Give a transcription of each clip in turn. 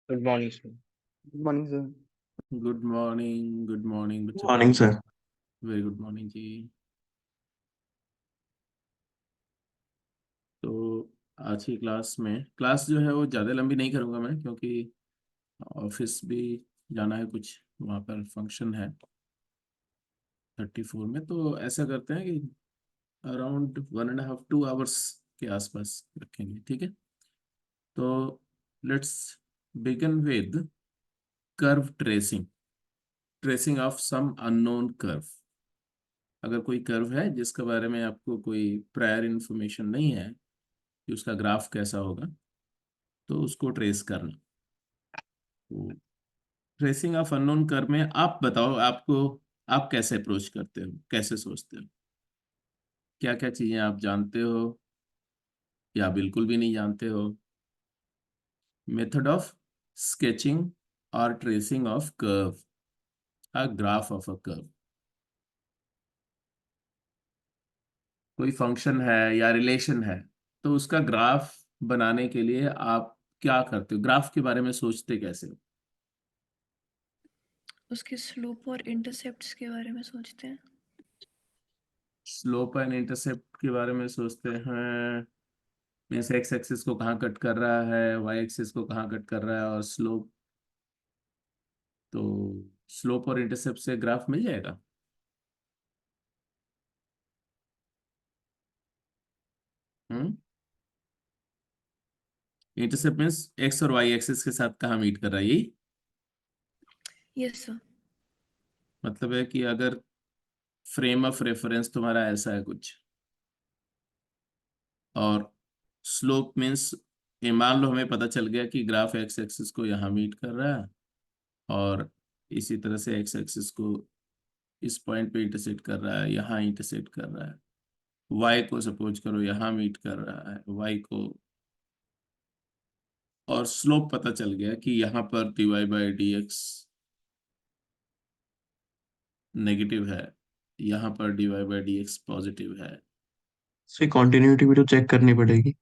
Good morning sir. Good morning sir. Good morning बच्चों। Morning sir. Very good morning जी। तो आज की क्लास जो है वो ज़्यादा लंबी नहीं करूँगा मैं, क्योंकि ऑफिस भी जाना है, कुछ वहाँ पर फंक्शन है 34 में। तो ऐसा करते हैं कि अराउंड 1.5 to 2 hours के आसपास रखेंगे, ठीक है। तो let's begin with curve tracing, tracing of some unknown curve. अगर कोई कर्व है जिसके बारे में आपको कोई प्रायर इंफॉर्मेशन नहीं है कि उसका ग्राफ कैसा होगा, तो उसको ट्रेस करना। तो ट्रेसिंग ऑफ अननोन कर्व में आप बताओ, आप कैसे अप्रोच करते हो, कैसे सोचते हो, क्या क्या चीजें आप जानते हो या बिल्कुल भी नहीं जानते हो। मेथड ऑफ स्केचिंग और tracing of curve, a graph of a curve. कोई फंक्शन है या रिलेशन है, तो उसका ग्राफ बनाने के लिए आप क्या करते हो, ग्राफ के बारे में सोचते कैसे हो। उसके स्लोप और इंटरसेप्ट्स के बारे में सोचते हैं। स्लोप एंड इंटरसेप्ट के बारे में सोचते हैं, मीन्स एक्स एक्सिस को कहाँ कट कर रहा है, वाई एक्सिस को कहाँ कट कर रहा है, और स्लोप। तो स्लोप और इंटरसेप्ट से ग्राफ मिल जाएगा। इंटरसेप्ट मीन्स एक्स और वाई एक्सिस के साथ कहाँ मीट कर रहा है, यही यस सर। मतलब है कि अगर फ्रेम ऑफ रेफरेंस तुम्हारा ऐसा है कुछ, और स्लोप मीन्स ये मान लो हमें पता चल गया कि ग्राफ एक्स एक्सिस को यहाँ मीट कर रहा है, और इसी तरह से एक्स एक्सिस को इस पॉइंट पे इंटरसेक्ट कर रहा है, यहाँ इंटरसेक्ट कर रहा है। वाई को सपोज करो यहाँ मीट कर रहा है, वाई को, और स्लोप पता चल गया कि यहाँ पर dy/dx नेगेटिव है, यहाँ पर dy/dx पॉजिटिव है। इसकी कंटिन्यूटी भी तो चेक करनी पड़ेगी,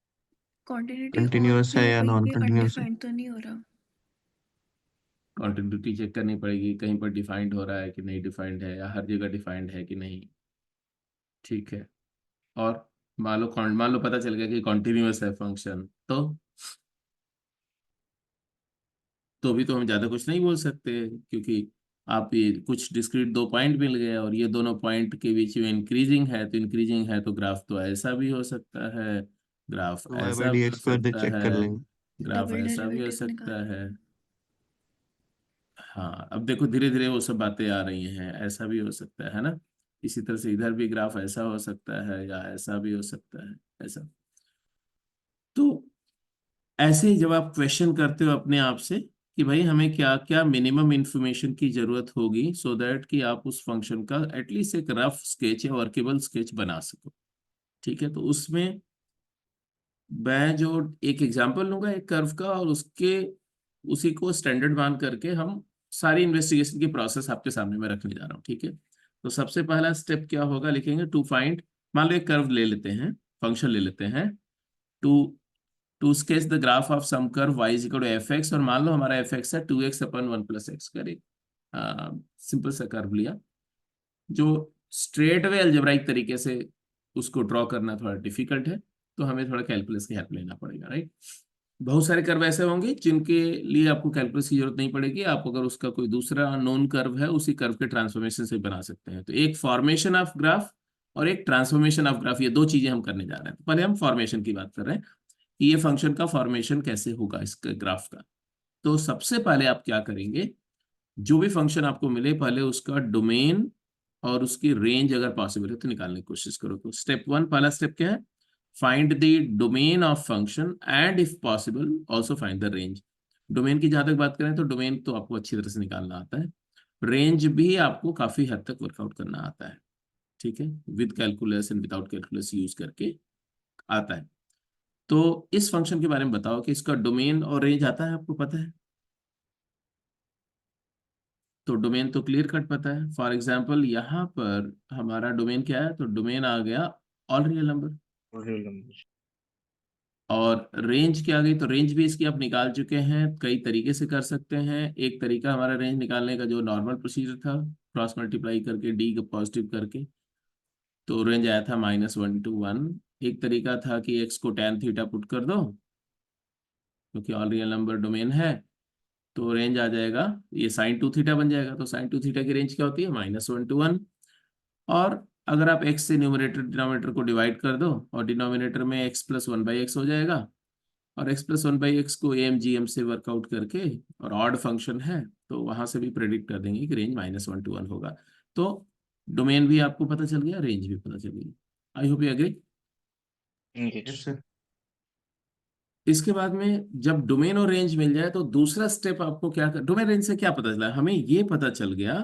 कॉन्टिन्यूटी और कंटिन्यूअस है भी या कहीं नॉन पे कंटिन्यूअस है। अनडिफाइंड तो नहीं हो रहा। कंटिन्यूटी चेक करनी पड़ेगी, कहीं पर डिफाइंड हो रहा है कि नहीं डिफाइंड है, या हर जगह डिफाइंड है कि नहीं, ठीक है। और मान लो पता चल गया कि कॉन्टिन्यूअस है फंक्शन, तो भी तो हम ज्यादा कुछ नहीं बोल सकते, क्योंकि आप ये कुछ डिस्क्रीट दो पॉइंट मिल गए और ये दोनों पॉइंट के बीच में इंक्रीजिंग है, तो ग्राफ तो ऐसा भी हो सकता है, ग्राफ तो वाई बाई ऐसा डी भी हो एक्स स्क्वायर सकता चेक है, कर लेंगे। ग्राफ डबल ऐसा भी हो डेरिवेटिव सकता निकाल। है। हाँ, अब देखो धीरे धीरे वो सब बातें आ रही हैं, ऐसा भी हो सकता है ना। इसी तरह से इधर भी ग्राफ ऐसा हो सकता है या ऐसा भी हो सकता है, ऐसा। तो ऐसे ही जब आप क्वेश्चन करते हो अपने आप से कि भाई हमें क्या क्या मिनिमम इंफॉर्मेशन की जरूरत होगी, सो दैट कि आप उस फंक्शन का एटलीस्ट एक रफ स्केच या वर्केबल स्केच बना सको, ठीक है। तो उसमें मैं जो एक एग्जांपल लूंगा एक कर्व का, और उसी को स्टैंडर्ड मान करके हम सारी इन्वेस्टिगेशन की प्रोसेस आपके सामने में रखने जा रहा हूँ, ठीक है। तो सबसे पहला स्टेप क्या होगा, लिखेंगे टू फाइंड, मान लो एक कर्व ले लेते हैं, फंक्शन ले लेते हैं, to to sketch the graph of some curve y is equal to f x, और मान लो हमारा एफ एक्स है 2x/1 + x कर एक सिंपल सा कर्व लिया, जो स्ट्रेट वे अलजेब्राइक तरीके से उसको ड्रॉ करना थोड़ा डिफिकल्ट है, तो हमें थोड़ा कैलकुलस की हेल्प लेना पड़ेगा, राइट। बहुत सारे कर्व ऐसे होंगे जिनके लिए आपको कैलकुलस की जरूरत नहीं पड़ेगी, आप अगर उसका कोई दूसरा नोन कर्व है उसी कर्व के ट्रांसफॉर्मेशन से बना सकते हैं। तो एक फॉर्मेशन ऑफ ग्राफ और एक ट्रांसफॉर्मेशन ऑफ ग्राफ, ये दो चीजें हम करने जा रहे हैं। तो पहले हम फॉर्मेशन की बात कर रहे हैं कि ये फंक्शन का फॉर्मेशन कैसे होगा इसका ग्राफ का। तो सबसे पहले आप क्या करेंगे, जो भी फंक्शन आपको मिले पहले उसका डोमेन और उसकी रेंज अगर पॉसिबल है तो निकालने की कोशिश करो। तो स्टेप वन, पहला स्टेप क्या है, find the domain of function and if possible also find the range. Domain की जहां तक बात करें तो डोमेन तो आपको अच्छी तरह से निकालना आता है, रेंज भी आपको काफी हद तक वर्कआउट करना आता है, ठीक है, with calculus and without calculus use करके आता है। तो इस फंक्शन के बारे में बताओ कि इसका डोमेन और रेंज आता है, आपको पता है। तो डोमेन तो क्लियर कट पता है, फॉर एग्जांपल यहाँ पर हमारा डोमेन क्या है, तो डोमेन आ गया all real number. Real number. और रेंज क्या आ गई, तो रेंज भी इसकी आप निकाल चुके हैं। कई तरीके से कर सकते हैं। एक तरीका हमारा रेंज निकालने का जो नॉर्मल प्रोसीजर था, क्रॉस मल्टीप्लाई करके डी को पॉजिटिव करके, तो रेंज आया था -1 to 1। एक तरीका था कि एक्स को tan थीटा पुट कर दो, क्योंकि ऑल रियल नंबर डोमेन है, तो रेंज आ जाएगा, ये sin 2 थीटा बन जाएगा। तो sin 2 थीटा की रेंज क्या होती है, -1 to 1। और अगर आप x से न्यूमरेटर डिनोमिनेटर को डिवाइड कर दो, और डिनोमिनेटर में x+1/x हो जाएगा, और x+1/x को AMGM से वर्कआउट करके, और ऑड फंक्शन है तो वहां से भी प्रेडिक्ट कर देंगे कि रेंज -1 to 1 होगा। तो डोमेन भी आपको पता चल गया, रेंज भी पता चल गई। I hope you agree. Yes sir. इसके बाद में जब डोमेन और रेंज मिल जाए, तो दूसरा स्टेप आपको क्या कर, डोमेन रेंज से क्या पता चला, हमें ये पता चल गया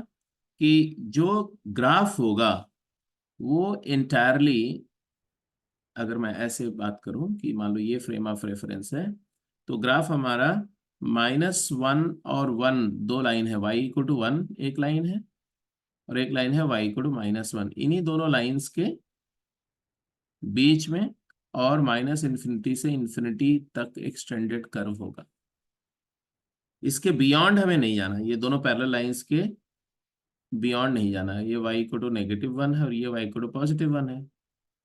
कि जो ग्राफ होगा वो इंटायरली, अगर मैं ऐसे बात करूं कि मान लो ये फ्रेम ऑफ रेफरेंस है, तो ग्राफ हमारा -1 और 1 दो लाइन है, y=1 एक लाइन है, और एक लाइन है y=-1। इन्हीं दोनों लाइंस के बीच में और -∞ से इन्फिनिटी तक एक्सटेंडेड कर्व होगा। इसके बियॉन्ड हमें नहीं जाना, ये दोनों पैरेलल लाइंस के बियॉन्ड नहीं जाना है। ये y=-1 है और ये y=+1 है।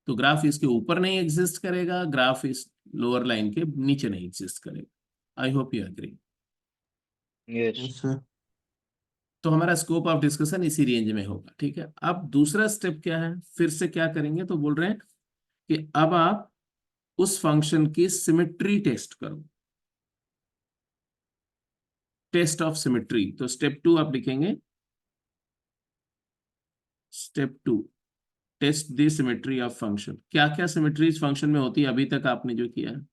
तो ग्राफ इसके ऊपर नहीं एग्जिस्ट करेगा, ग्राफ इस लोअर लाइन के नीचे नहीं एग्जिस्ट करेगा। I hope you agree. Yes sir. तो हमारा स्कोप ऑफ डिस्कशन इसी रेंज में होगा, ठीक है। अब दूसरा स्टेप क्या है, फिर से क्या करेंगे, तो बोल रहे हैं कि अब आप उस फंक्शन की सिमेट्री टेस्ट करो, टेस्ट ऑफ सिमेट्री। तो स्टेप 2 आप लिखेंगे, step 2, test the symmetry of function. क्या क्या सिमेट्री इस फंक्शन में होती है अभी तक आपने जो किया है।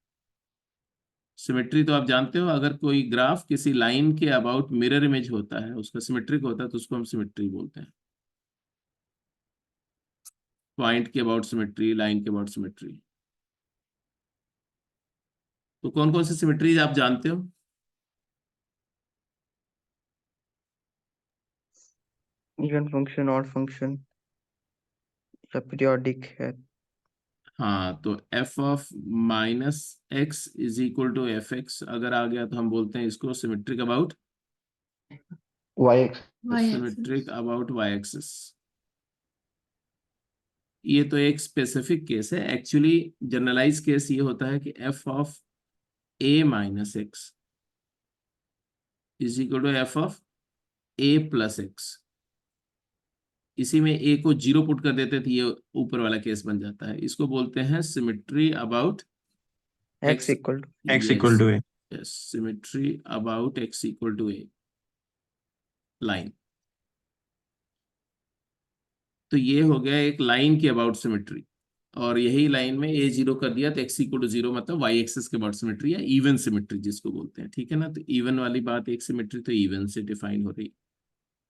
सिमेट्री तो आप जानते हो, अगर कोई ग्राफ किसी लाइन के अबाउट मिरर इमेज होता है, उसका सिमेट्रिक होता है, तो उसको हम सिमेट्री बोलते हैं। पॉइंट के अबाउट सिमेट्री, लाइन के अबाउट सिमेट्री। तो कौन कौन सी सिमेट्रीज आप जानते हो। इवन फंक्शन, ऑड फंक्शन या पीरियोडिक है। हाँ, तो f(-x)=f(x) अगर आ गया तो हम बोलते हैं इसको symmetric about y x. Symmetric about y axis. ये तो एक स्पेसिफिक केस है। एक्चुअली जनरलाइज केस ये होता है कि f(a-x)=f(a+x)। इसी में a को 0 पुट कर देते थे, ये ऊपर वाला केस बन जाता है। इसको बोलते हैं symmetry about x equal to x=a। Yes, symmetry about x=a line. तो ये हो गया एक लाइन के अबाउट सिमेट्री, और यही लाइन में a 0 कर दिया तो x=0, मतलब y एक्सिस के अबाउट सिमेट्री या इवन सिमेट्री जिसको बोलते हैं, ठीक है ना। तो इवन वाली बात, एक सिमेट्री तो इवन से डिफाइन हो रही।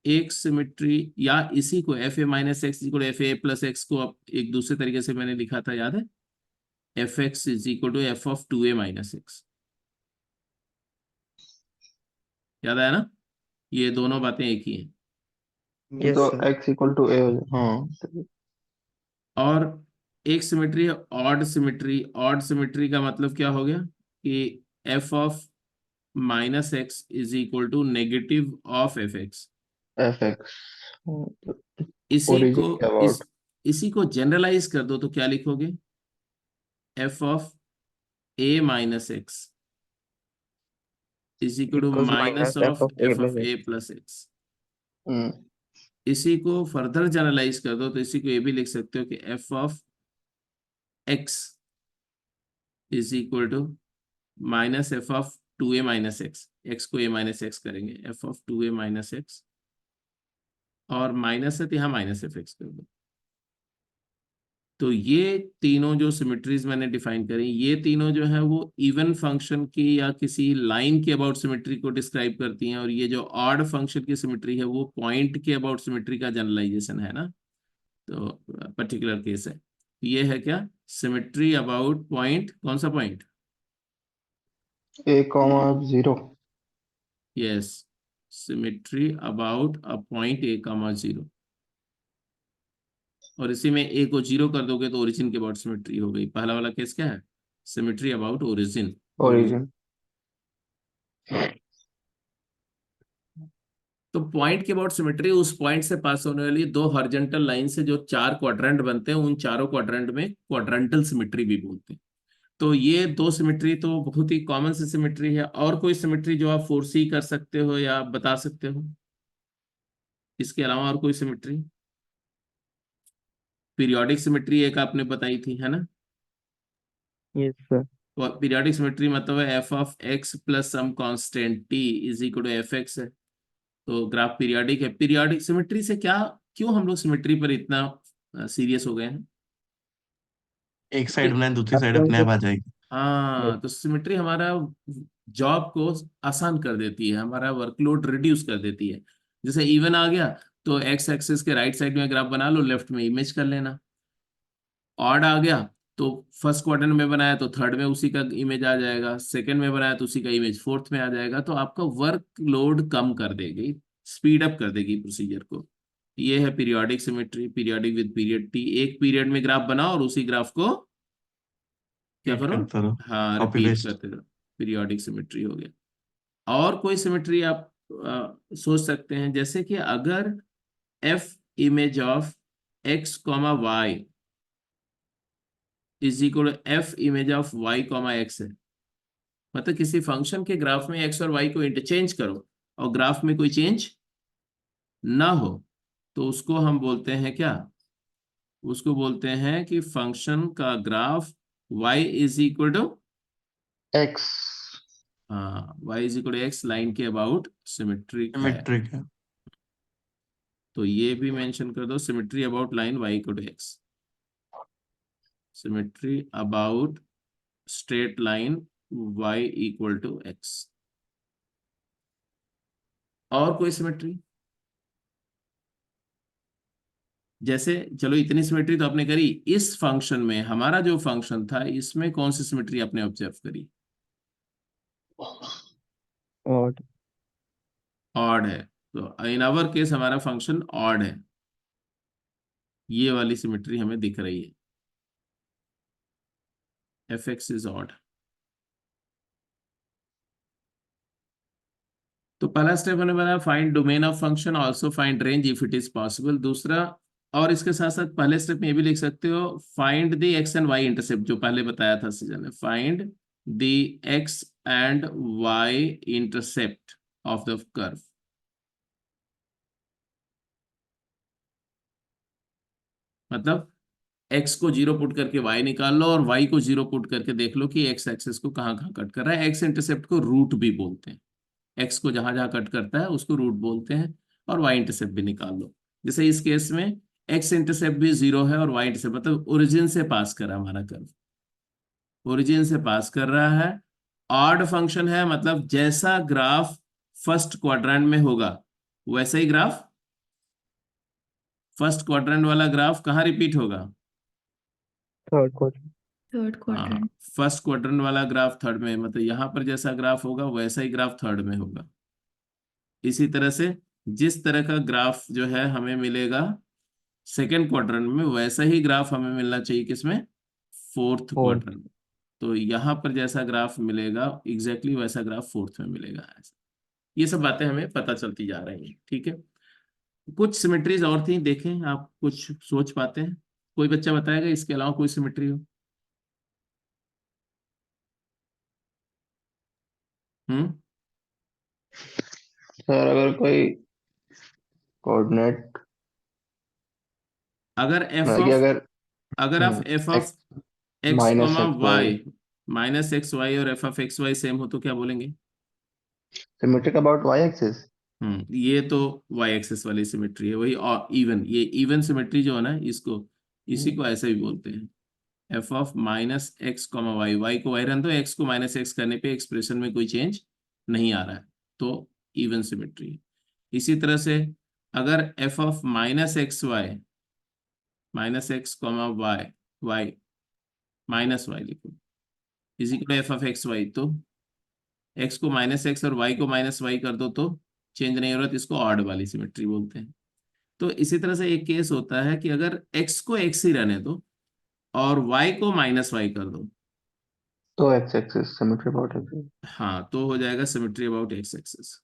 एक सिमेट्री, या इसी को fa-x=fa+x को अब एक दूसरे तरीके से मैंने लिखा था, याद है, fx=f(2a-x)। याद आया ना, ये दोनों बातें एक ही हैं। यस तो सर। x इक्वल टू ए हो जाए, हाँ। और एक सिमेट्री है ऑड सिमेट्री। ऑड सिमेट्री का मतलब क्या हो गया कि f(-x)=नेगेटिव ऑफ f(x)। एफ एक्स इसी को ओरिजिन के अबाउट इसी को जनरलाइज कर दो तो क्या लिखोगे, f(a-x) is equal two equals minus minus F of of A F of plus A x. Plus x. इसी को फर्दर जनरलाइज कर दो तो इसी को ये भी लिख सकते हो कि f(x) is equal to -f(2a-x)। x को a-x करेंगे, f(2a-x), और माइनस है तो यहाँ -f(x) कर दो। तो ये तीनों जो सिमेट्रीज मैंने डिफाइन करी, ये तीनों जो है वो इवन फंक्शन की या किसी लाइन के अबाउट सिमेट्री को डिस्क्राइब करती हैं, और ये जो ऑड फंक्शन की सिमेट्री है वो पॉइंट के अबाउट सिमेट्री का जनरलाइजेशन है ना। तो पर्टिकुलर केस है, ये है क्या, सिमेट्री अबाउट पॉइंट। कौन सा point, a,0। Yes, symmetry about a point a,0। और इसी में a को 0 कर दोगे तो ओरिजिन के अबाउट सिमेट्री हो गई। पहला वाला केस क्या है, सिमेट्री अबाउट ओरिजिन। origin. तो पॉइंट के अबाउट सिमेट्री उस पॉइंट से पास होने वाली दो हॉरिजॉन्टल लाइन से जो चार क्वाड्रेंट बनते हैं, उन चारों क्वाड्रेंट में क्वाड्रेंटल सिमेट्री भी बोलते हैं। तो ये दो सिमेट्री तो बहुत ही कॉमन सी सिमेट्री है। और कोई सिमेट्री जो आप फोरसी कर सकते हो या बता सकते हो इसके अलावा? और कोई सिमेट्री? पीरियोडिक सिमेट्री एक आपने बताई थी, है ना? Yes, sir. पीरियोडिक सिमेट्री मतलब है f of x plus some constant t is equal to f x है। तो ग्राफ पीरियोडिक है। पीरियोडिक सिमेट्री से क्या, क्यों हम लोग सिमेट्री पर इतना सीरियस हो गए हैं? एक साइड बनाए दूसरी साइड अपने आप आ जाएगी। हाँ, तो सिमेट्री हमारा जॉब को आसान कर देती है, हमारा वर्कलोड रिड्यूस कर देती है। जैसे इवन आ गया तो एक्स एक्सिस के राइट साइड में ग्राफ बना लो, लेफ्ट में इमेज कर लेना। ऑड आ गया तो फर्स्ट क्वाड्रेंट में बनाया तो थर्ड में उसी का इमेज आ जाएगा, सेकंड में बनाया तो उसी का इमेज फोर्थ में आ जाएगा। तो आपका वर्कलोड कम कर देगी, स्पीड अप कर देगी प्रोसीजर को। ये है periodic symmetry, periodic with period T. एक पीरियड में ग्राफ बनाओ और उसी ग्राफ को क्या Repeat करो? करता रहो, हाँ, कॉपी रिपीट पेस्ट। करते रहो। पीरियोडिक सिमेट्री हो गया। और कोई सिमेट्री आप सोच सकते हैं, जैसे कि अगर f image of x comma y is equal f image of y comma x है, मतलब किसी फंक्शन के ग्राफ में एक्स और वाई को इंटरचेंज करो और ग्राफ में कोई चेंज ना हो, तो उसको हम बोलते हैं क्या? उसको बोलते हैं कि फंक्शन का graph y is equal to X. हाँ, y is equal to x line के अबाउट सिमेट्रिक है। सिमेट्रिक है। तो ये भी मेंशन कर दो, symmetry about line y equal to x, symmetry about straight line y equal to x. और कोई सिमेट्री? जैसे चलो इतनी सिमेट्री तो आपने करी, इस फंक्शन में हमारा जो फंक्शन था इसमें कौन सी सिमेट्री आपने ऑब्जर्व करी? Odd. ऑड है। तो इन आवर केस हमारा फंक्शन ऑड है, ये वाली सिमेट्री हमें दिख रही है, एफ एक्स इज ऑड। तो पहला स्टेप हमने बनाया find domain of function, also find range if it is possible. दूसरा, और इसके साथ साथ पहले स्टेप में ये भी लिख सकते हो, find the x and y intercept, जो पहले बताया था सीजन ने, find the x and y intercept of the curve. मतलब x को 0 पुट करके y निकाल लो और y को 0 पुट करके देख लो कि x एक्सिस को कहाँ कहाँ कट कर रहा है। x इंटरसेप्ट को रूट भी बोलते हैं, x को जहां जहां कट करता है उसको रूट बोलते हैं। और y इंटरसेप्ट भी निकाल लो। जैसे इस केस में x इंटरसेप्ट भी 0 है और y इंटरसेप्ट, मतलब ओरिजिन से पास कर रहा है हमारा कर्व, ओरिजिन से पास कर रहा है। ऑड फंक्शन है, मतलब जैसा ग्राफ फर्स्ट क्वाड्रेंट में होगा वैसा ही ग्राफ फर्स्ट क्वाड्रेंट वाला ग्राफ कहाँ रिपीट होगा? Third quadrant. थर्ड हाँ, क्वाड्रेंट। फर्स्ट क्वाड्रेंट वाला ग्राफ थर्ड में, मतलब यहाँ पर जैसा ग्राफ होगा वैसा ही ग्राफ थर्ड में होगा। इसी तरह से जिस तरह का ग्राफ जो है हमें मिलेगा सेकेंड क्वाड्रेंट में, वैसा ही ग्राफ हमें मिलना चाहिए किसमें? Fourth Fourth. क्वाड्रेंट में। तो यहाँ पर जैसा ग्राफ मिलेगा एग्जैक्टली वैसा ग्राफ फोर्थ में मिलेगा। ऐसा ये सब बातें हमें पता चलती जा रही हैं, ठीक है। कुछ सिमेट्रीज और थी, देखें आप कुछ सोच पाते हैं? कोई बच्चा बताएगा इसके अलावा कोई सिमेट्री हो? सर अगर कोई कोऑर्डिनेट, अगर एफ मतलब कि ऑफ अगर अगर आप F of X X minus comma X Y Y minus X Y और F of x Y same हो तो क्या बोलेंगे? Symmetric about Y axis. ये तो वाई एक्सिस वाली सिमेट्री है, वही इवन, ये इवन सिमेट्री जो है ना, इसको इसी को ऐसे भी बोलते हैं, f of minus x comma y. Y को वाई रहने दो, एक्स को माइनस एक्स करने पे एक्सप्रेशन में कोई चेंज नहीं आ रहा है, तो इवन सिमेट्री है। इसी तरह से अगर f of minus x comma y Y minus y लिखो is equal f of x y, तो एक्स को माइनस एक्स और वाई को माइनस वाई कर दो तो चेंज नहीं हो रहा, तो इसको ऑड वाली सिमेट्री बोलते हैं। तो इसी तरह से एक केस होता है कि अगर एक्स को एक्स ही रहने दो और वाई को माइनस वाई कर दो, तो x axis, symmetry about axis. हाँ, तो हो जाएगा symmetry about x axis.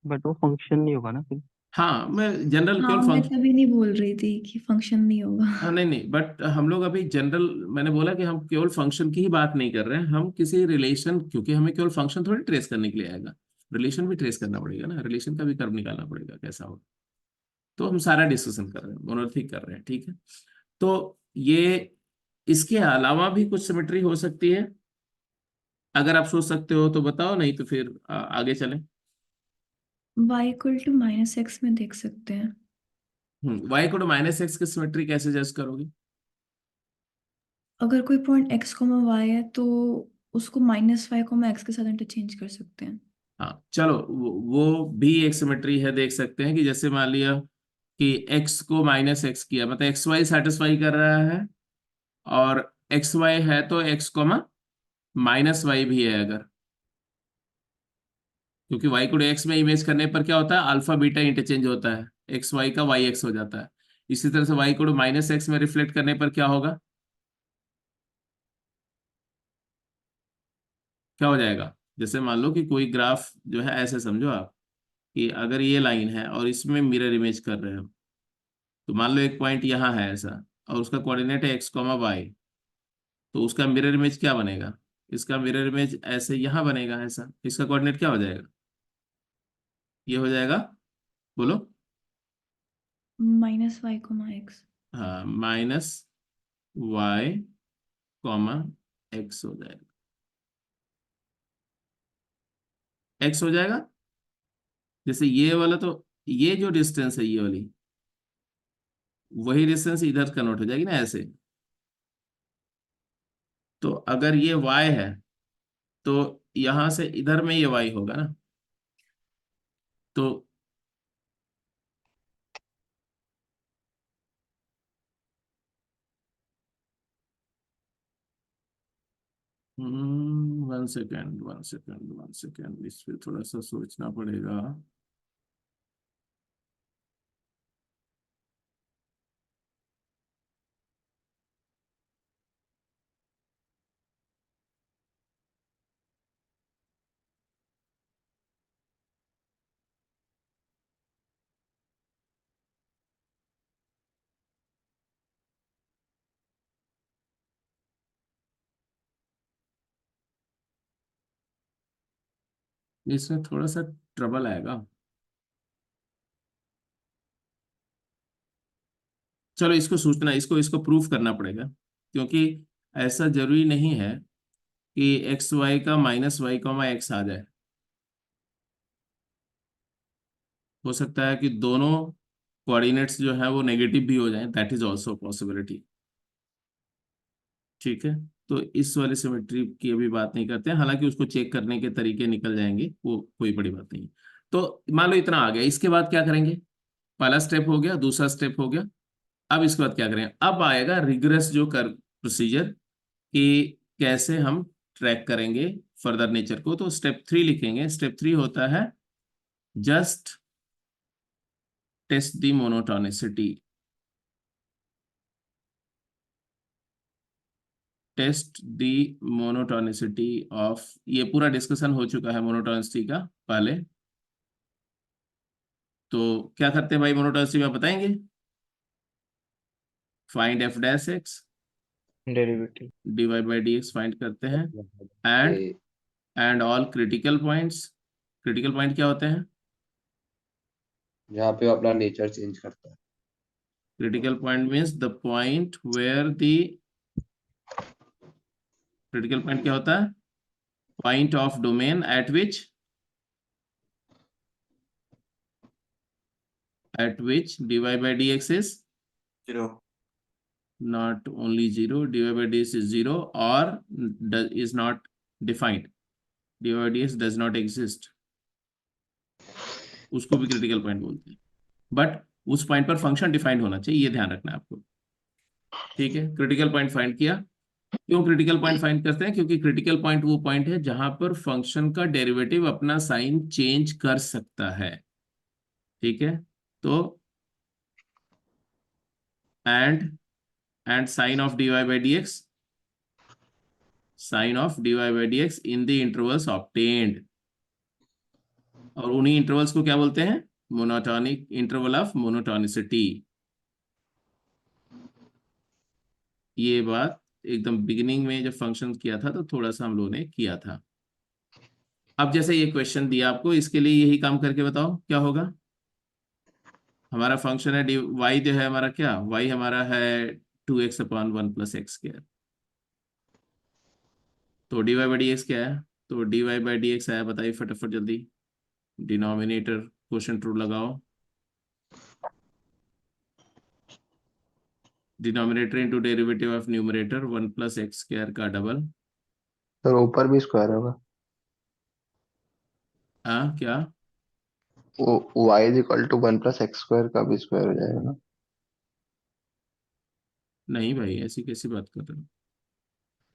But वो फंक्शन नहीं होगा ना फिर। हाँ, मैं जनरल हाँ, केवल मैं फंक्शन, तभी नहीं बोल रही थी कि फंक्शन नहीं होगा। हाँ नहीं नहीं, बट हम लोग अभी जनरल, मैंने बोला कि हम केवल फंक्शन की ही बात नहीं कर रहे हैं, हम किसी रिलेशन, क्योंकि हमें केवल फंक्शन थोड़ी ट्रेस करने के लिए आएगा, रिलेशन भी ट्रेस करना पड़ेगा ना, रिलेशन का भी कर्व निकालना पड़ेगा कैसा हो। तो हम सारा डिस्कशन कर रहे हैं, मोनोलिथिक कर रहे हैं, ठीक है। तो ये, इसके अलावा भी कुछ सिमेट्री हो सकती है, अगर आप सोच सकते हो तो बताओ, नहीं तो फिर आगे चलें। y=-x में देख सकते हैं। y को -x की सिमेट्री कैसे जज करोगे? अगर कोई पॉइंट x, y है तो उसको -y, x के साथ इंटरचेंज कर सकते हैं। हाँ चलो, वो भी एक सिमेट्री है, देख सकते हैं कि जैसे मान लिया कि x को -x किया, मतलब एक्स वाई सेटिस्फाई कर रहा है, और एक्स वाई है तो x कोमा -y भी है अगर, क्योंकि y को x में इमेज करने पर क्या होता है, अल्फा बीटा इंटरचेंज होता है, एक्स वाई का वाई एक्स हो जाता है। इसी तरह से y को -x में रिफ्लेक्ट करने पर क्या होगा, क्या हो जाएगा? जैसे मान लो कि कोई ग्राफ जो है, ऐसे समझो आप कि अगर ये लाइन है और इसमें मिरर इमेज कर रहे हो, तो मान लो एक पॉइंट यहाँ है ऐसा, और उसका कोऑर्डिनेट है x, y, तो उसका मिरर इमेज क्या बनेगा? इसका मिरर इमेज ऐसे यहाँ बनेगा ऐसा, इसका कोऑर्डिनेट क्या हो जाएगा? ये हो जाएगा, बोलो। -y, x। हाँ, -y, x हो जाएगा, x हो जाएगा। जैसे ये वाला, तो ये जो डिस्टेंस है ये वाली, वही डिस्टेंस इधर कन्वर्ट हो जाएगी ना ऐसे। तो अगर ये y है तो यहां से इधर में ये y होगा ना, तो 1 सेकेंड 1 सेकेंड 1 सेकेंड, इस पे थोड़ा सा सोचना पड़ेगा। इसमें थोड़ा सा ट्रबल आएगा, चलो इसको सोचना, इसको इसको प्रूफ करना पड़ेगा, क्योंकि ऐसा जरूरी नहीं है कि एक्स वाई का -y, x आ जाए। हो सकता है कि दोनों कोऑर्डिनेट्स जो है वो नेगेटिव भी हो जाएं, दैट इज ऑल्सो पॉसिबिलिटी, ठीक है। तो इस वाली सिमेट्री की अभी बात नहीं करते हैं, हालांकि उसको चेक करने के तरीके निकल जाएंगे, वो कोई बड़ी बात नहीं है। तो मान लो इतना आ गया, इसके बाद क्या करेंगे? पहला स्टेप हो गया, दूसरा स्टेप हो गया, अब इसके बाद क्या करेंगे? अब आएगा रिगरस जो कर प्रोसीजर, कि कैसे हम ट्रैक करेंगे फर्दर नेचर को। तो स्टेप 3 लिखेंगे, स्टेप 3 होता है just test the monotonicity, test the monotonicity of, ये पूरा डिस्कशन हो चुका है मोनोटोनिसिटी का पहले। तो क्या करते हैं भाई मोनोटोनिसिटी में, आप बताएंगे? Find F dash x, derivative. dy/dx find करते हैं, and all critical points. Critical point क्या होते हैं? जहाँ पे वो अपना नेचर चेंज करता है। Critical point means the point where the, critical point क्या होता है? Point of domain at which dy/dx is 0। not only 0, dy/dx is 0 or is not defined, dy/dx does not exist, उसको भी क्रिटिकल पॉइंट बोलते हैं। But उस point पर function defined होना चाहिए, ये ध्यान रखना है आपको, ठीक है। क्रिटिकल पॉइंट फाइंड किया। क्यों क्रिटिकल पॉइंट फाइंड करते हैं? क्योंकि क्रिटिकल पॉइंट वो पॉइंट है जहां पर फंक्शन का डेरिवेटिव अपना साइन चेंज कर सकता है, ठीक है। तो and and sin of dy by dx, sin of dy by dx in the intervals obtained. और उन्हीं इंटरवल्स को क्या बोलते हैं? Monotonic interval of monotonicity. ये बात एकदम बिगिनिंग में जब फंक्शन किया था तो थोड़ा सा हम लोगों ने किया था। अब जैसे ये क्वेश्चन दिया आपको, इसके लिए यही काम करके बताओ क्या होगा। हमारा फंक्शन है y जो है हमारा क्या, y हमारा है 2x/1 + x²। तो dy by dx क्या है? तो dy by dx आया, बताइए फटाफट जल्दी। डिनोमिनेटर क्वोशिएंट रूल लगाओ। Denominator into derivative of numerator 1 + x² का डबल। सर ऊपर भी स्क्वायर होगा। हाँ क्या? वो y = 1 + x² का भी स्क्वायर हो जाएगा ना। नहीं भाई, ऐसी कैसी बात कर रहे हो?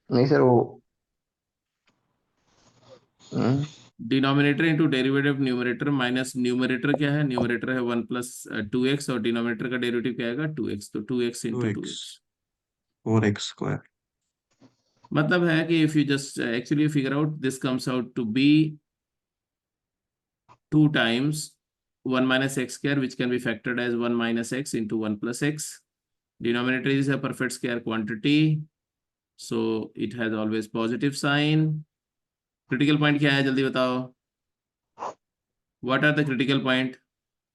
नहीं सर वो denominator into derivative numerator minus numerator क्या है? न्यूमरेटर है 1 + 2x और डिनोमिनेटर का डेरिवेटिव क्या आएगा? 2x। तो 2x × 2x 2x 4x²। मतलब है कि if you just actually figure out, this comes out to be 2 times 1 - x², which can be factored as 1 - x into 1 + x. Denominator is a perfect square quantity, so it has always positive sign. Critical point क्या है जल्दी बताओ। What are the critical point?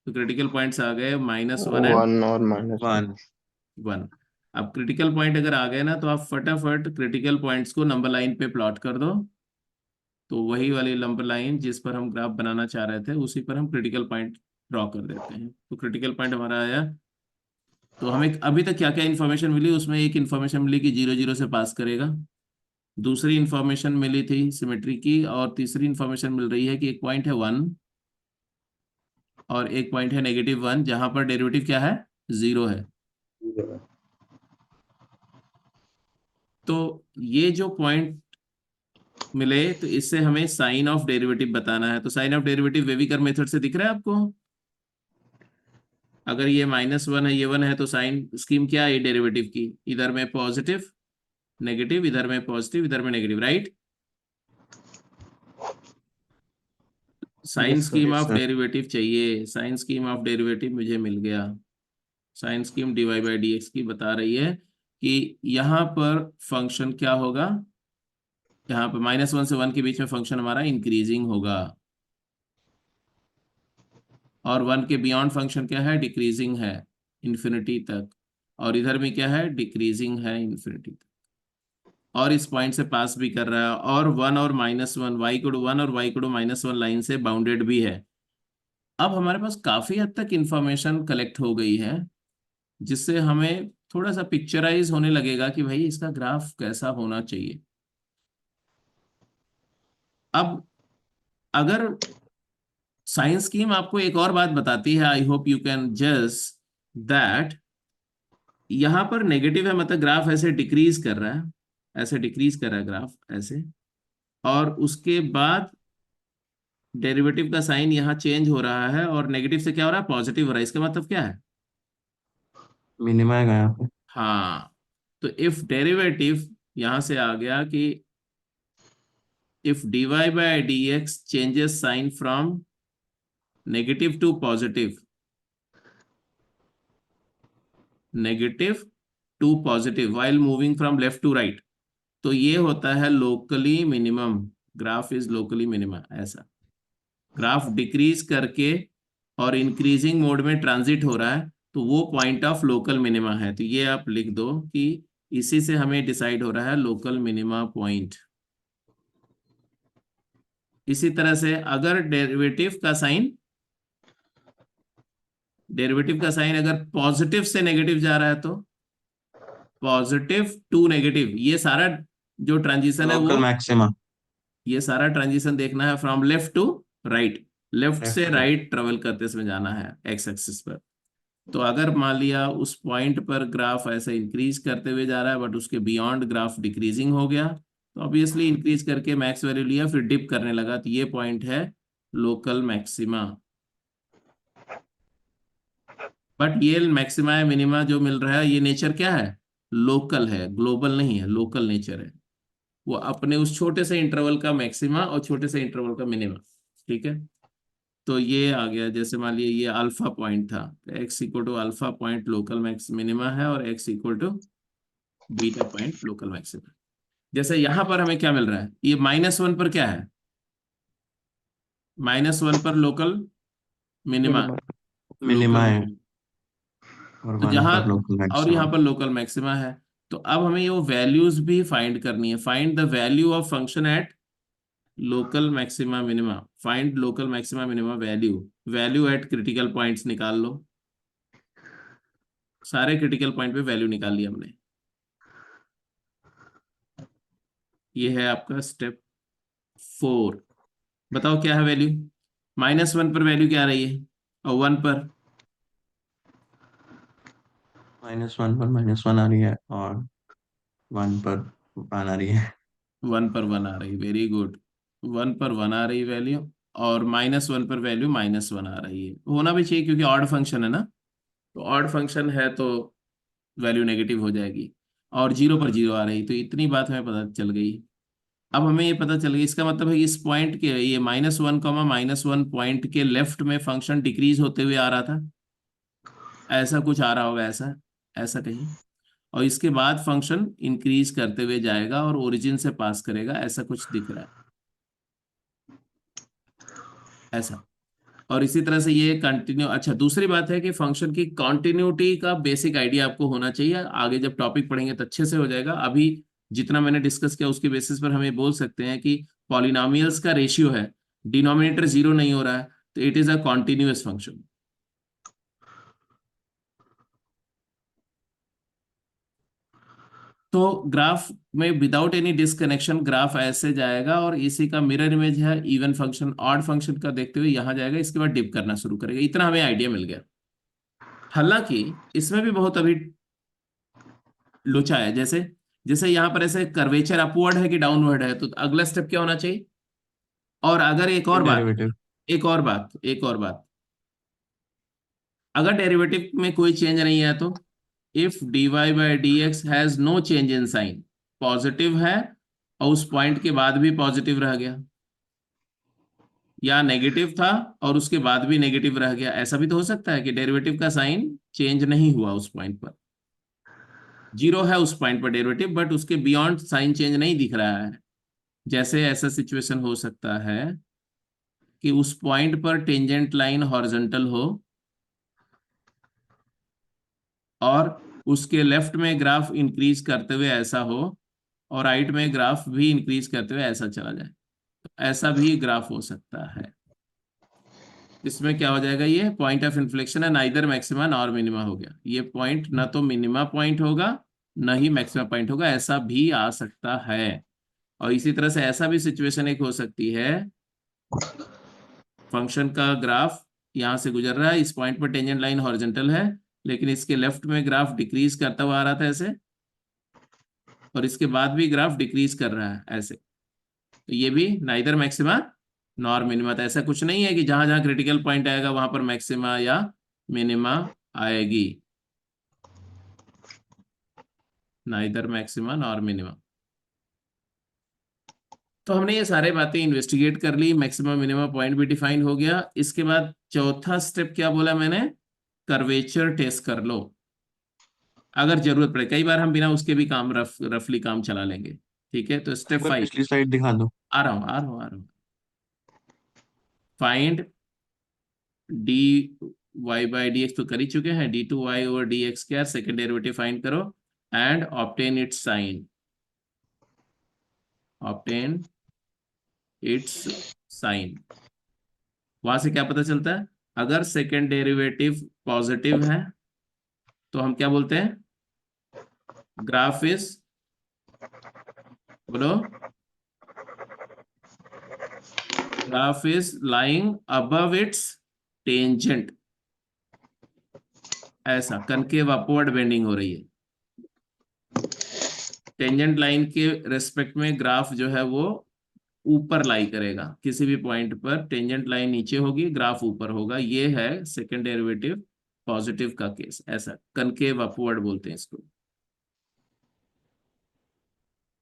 तो critical points आ गए -1 and 1 और -1। 1। अब critical point अगर आ गए ना, तो आप फटाफट क्रिटिकल पॉइंट्स को नंबर लाइन पे प्लॉट कर दो। तो वही वाली नंबर लाइन जिस पर हम ग्राफ बनाना चाह रहे थे, उसी पर हम क्रिटिकल पॉइंट ड्रॉ कर देते हैं। तो क्रिटिकल पॉइंट हमारा आया। तो हमें अभी तक क्या क्या इन्फॉर्मेशन मिली? उसमें एक इन्फॉर्मेशन मिली कि 0 0 से पास करेगा। दूसरी इन्फॉर्मेशन मिली थी सिमेट्री की, और तीसरी इन्फॉर्मेशन मिल रही है कि एक पॉइंट है 1 और एक पॉइंट है -1, जहां पर डेरिवेटिव क्या है? 0 है। तो ये जो पॉइंट मिले, तो इससे हमें साइन ऑफ डेरिवेटिव बताना है। तो साइन ऑफ डेरिवेटिव वेविकर मेथड से दिख रहा है आपको? अगर ये -1 है, ये 1 है, तो साइन स्कीम क्या है डेरिवेटिव की? इधर में पॉजिटिव नेगेटिव, इधर में पॉजिटिव, इधर में negative, right. Sign Yes, sir. Scheme Yes, of sir. Derivative चाहिए। साइन स्कीम ऑफ डेरिवेटिव मुझे मिल गया। Sign scheme dy by dx की बता रही है कि यहाँ पर फंक्शन क्या होगा। यहाँ पर -1 से 1 के बीच में फंक्शन हमारा इंक्रीजिंग होगा, और 1 के बियॉन्ड फंक्शन क्या है? डिक्रीजिंग है इन्फिनिटी तक। और इधर में क्या है? डिक्रीजिंग है इन्फिनिटी तक। और इस पॉइंट से पास भी कर रहा है, और 1 और -1, y = 1 और y = -1 लाइन से बाउंडेड भी है। अब हमारे पास काफी हद तक इंफॉर्मेशन कलेक्ट हो गई है, जिससे हमें थोड़ा सा पिक्चराइज होने लगेगा कि भाई इसका ग्राफ कैसा होना चाहिए। अब अगर साइंस स्कीम आपको एक और बात बताती है, आई होप यू कैन जज दैट, यहां पर नेगेटिव है, मतलब ग्राफ ऐसे डिक्रीज कर रहा है, ऐसे डिक्रीज कर रहा है ग्राफ ऐसे, और उसके बाद डेरिवेटिव का साइन यहाँ चेंज हो रहा है, और नेगेटिव से क्या हो रहा है? पॉजिटिव हो रहा है। इसका मतलब क्या है? मिनिमा है यहाँ पे। हाँ, तो इफ डेरिवेटिव यहां से आ गया कि if dy by dx changes sign from negative to positive, negative to positive while moving from left to right, तो ये होता है locally minimum. Graph is locally minimum. ऐसा ग्राफ डिक्रीज करके और इंक्रीजिंग मोड में ट्रांजिट हो रहा है, तो वो पॉइंट ऑफ लोकल मिनिमा है। तो ये आप लिख दो कि इसी से हमें डिसाइड हो रहा है लोकल मिनिमा पॉइंट। इसी तरह से अगर डेरिवेटिव का साइन अगर पॉजिटिव से नेगेटिव जा रहा है, तो पॉजिटिव टू नेगेटिव, ये सारा जो ट्रांजिशन है लोकल वो, मैक्सिमा। ये सारा ट्रांजिशन देखना है from left to right, left से Left to राइट ट्रेवल करते समय जाना है एक्स एक्सिस पर। तो अगर मान लिया उस पॉइंट पर ग्राफ ऐसे इंक्रीज करते हुए जा रहा है, बट उसके बियॉन्ड ग्राफ डिक्रीजिंग हो गया, तो ऑब्वियसली इंक्रीज करके मैक्स वैल्यू लिया, फिर डिप करने लगा, तो ये पॉइंट है लोकल मैक्सिमा। बट ये मैक्सिमा या मिनिमा जो मिल रहा है, ये नेचर क्या है? लोकल है, ग्लोबल नहीं है, लोकल नेचर है। वो अपने उस छोटे से इंटरवल का मैक्सिमा और छोटे से इंटरवल का मिनिमा। ठीक है, तो ये आ गया, जैसे मान लिया ये अल्फा पॉइंट था, तो x equal to alpha point local max minima है, और x equal to beta point local maxima. जैसे यहां पर हमें क्या मिल रहा है, ये -1 पर क्या है, -1 पर local minima, minimum. Local minima है मिनिमा। और तो 1 जहां, पर लोकल और यहाँ मैक्सिमम। पर लोकल मैक्सिमा है। तो अब हमें ये वो वैल्यूज भी फाइंड करनी है। Find the value of function at local maxima minima. Find local maxima minima value, value eight critical points निकाल लो। सारे क्रिटिकल पॉइंट पे वैल्यू निकाल ली हमने। ये है आपका स्टेप 4। बताओ क्या है वैल्यू। -1 पर वैल्यू क्या आ रही है, और 1 पर, -1 पर -1 आ रही है, और 1 पर 1 आ रही है। 1 पर 1 आ रही, वेरी गुड। 1 पर 1 आ रही वैल्यू, और -1 पर वैल्यू -1 आ रही है। होना भी चाहिए क्योंकि ऑड फंक्शन है ना, तो ऑड फंक्शन है तो वैल्यू नेगेटिव हो जाएगी। और 0 पर 0 आ रही, तो इतनी बात हमें पता चल गई। अब हमें ये पता चल गई, इसका मतलब है कि इस पॉइंट के, ये -1, पॉइंट के लेफ्ट में फंक्शन डिक्रीज होते हुए आ रहा था, ऐसा कुछ आ रहा होगा, ऐसा, ऐसा कहीं। और इसके बाद फंक्शन इंक्रीज करते हुए जाएगा और ओरिजिन से पास करेगा, ऐसा कुछ दिख रहा है, ऐसा। और इसी तरह से ये कंटिन्यू। अच्छा, दूसरी बात है कि फंक्शन की कॉन्टिन्यूटी का बेसिक आइडिया आपको होना चाहिए। आगे जब टॉपिक पढ़ेंगे तो अच्छे से हो जाएगा। अभी जितना मैंने डिस्कस किया उसके बेसिस पर हम ये बोल सकते हैं कि पॉलिनोमियल्स का रेशियो है, डिनोमिनेटर 0 नहीं हो रहा है, तो it is a continuous function. तो ग्राफ में विदाउट एनी डिस्कनेक्शन ग्राफ ऐसे जाएगा, और इसी का मिरर इमेज है इवन फंक्शन। ऑड फंक्शन का देखते हुए यहां जाएगा, इसके बाद डिप करना शुरू करेगा। इतना हमें आइडिया मिल गया। हालांकि इसमें भी बहुत अभी लोचा है। जैसे जैसे यहाँ पर ऐसे कर्वेचर अपवर्ड है कि डाउनवर्ड है, तो अगला स्टेप क्या होना चाहिए। और अगर एक और बात, डेरिवेटिव। एक और बात, अगर डेरिवेटिव में कोई चेंज नहीं है तो if dy by d x has no change in sign, positive है और उस पॉइंट के बाद भी पॉजिटिव रह गया, या नेगेटिव था और उसके बाद भी नेगेटिव रह गया, ऐसा भी तो हो सकता है कि डेरिवेटिव का साइन चेंज नहीं हुआ उस पॉइंट पर। 0 है उस पॉइंट पर डेरिवेटिव, बट उसके बियॉन्ड साइन चेंज नहीं दिख रहा है। जैसे ऐसा सिचुएशन हो सकता है कि उस पॉइंट पर टेंजेंट लाइन हॉरिजॉन्टल हो, और उसके लेफ्ट में ग्राफ इंक्रीज करते हुए ऐसा हो, और राइट में ग्राफ भी इंक्रीज करते हुए ऐसा चला जाए, तो ऐसा भी ग्राफ हो सकता है। इसमें क्या हो जाएगा, ये पॉइंट ऑफ इन्फ्लेक्शन है, नाइदर मैक्सिमा नॉर मिनिमा हो गया। ये पॉइंट ना तो मिनिमा पॉइंट होगा ना ही मैक्सिमा पॉइंट होगा, ऐसा भी आ सकता है। और इसी तरह से ऐसा भी सिचुएशन एक हो सकती है, फंक्शन का ग्राफ यहां से गुजर रहा है, इस पॉइंट पर टेंजेंट लाइन हॉरिजॉन्टल है, लेकिन इसके लेफ्ट में ग्राफ डिक्रीज करता हुआ आ रहा था ऐसे, और इसके बाद भी ग्राफ डिक्रीज कर रहा है ऐसे, तो ये भी नाइदर मैक्सिमा नॉर मिनिमा था। ऐसा कुछ नहीं है कि जहां जहां क्रिटिकल पॉइंट आएगा वहां पर मैक्सिमा या मिनिमा आएगी, नाइदर मैक्सिमा नॉर मिनिमा। तो हमने ये सारे बातें इन्वेस्टिगेट कर ली, मैक्सिमम मिनिमम पॉइंट भी डिफाइन हो गया। इसके बाद चौथा स्टेप क्या बोला मैंने, कर्वेचर टेस्ट कर लो अगर जरूरत पड़े। कई बार हम बिना उसके भी काम रफली काम चला लेंगे। ठीक है, तो स्टेप एक बार 5, पिछली स्लाइड दिखा दो। आ रहा हूँ। Find d y by d x तो कर ही चुके हैं, d2y ओवर डी एक्स क्या, सेकेंड डेरिवेटिव फाइंड करो and obtain its sign, obtain its sign. वहां से क्या पता चलता है, अगर सेकेंड डेरिवेटिव पॉजिटिव है तो हम क्या बोलते हैं, ग्राफ इज, बोलो, graph is lying above it's tangent, ऐसा कनकेव अपवर्ड बेंडिंग हो रही है। टेंजेंट लाइन के रेस्पेक्ट में ग्राफ जो है वो ऊपर लाई करेगा, किसी भी पॉइंट पर टेंजेंट लाइन नीचे होगी, ग्राफ ऊपर होगा। ये है सेकेंड डेरिवेटिव पॉजिटिव का केस, ऐसा कनकेव अपवर्ड बोलते हैं इसको।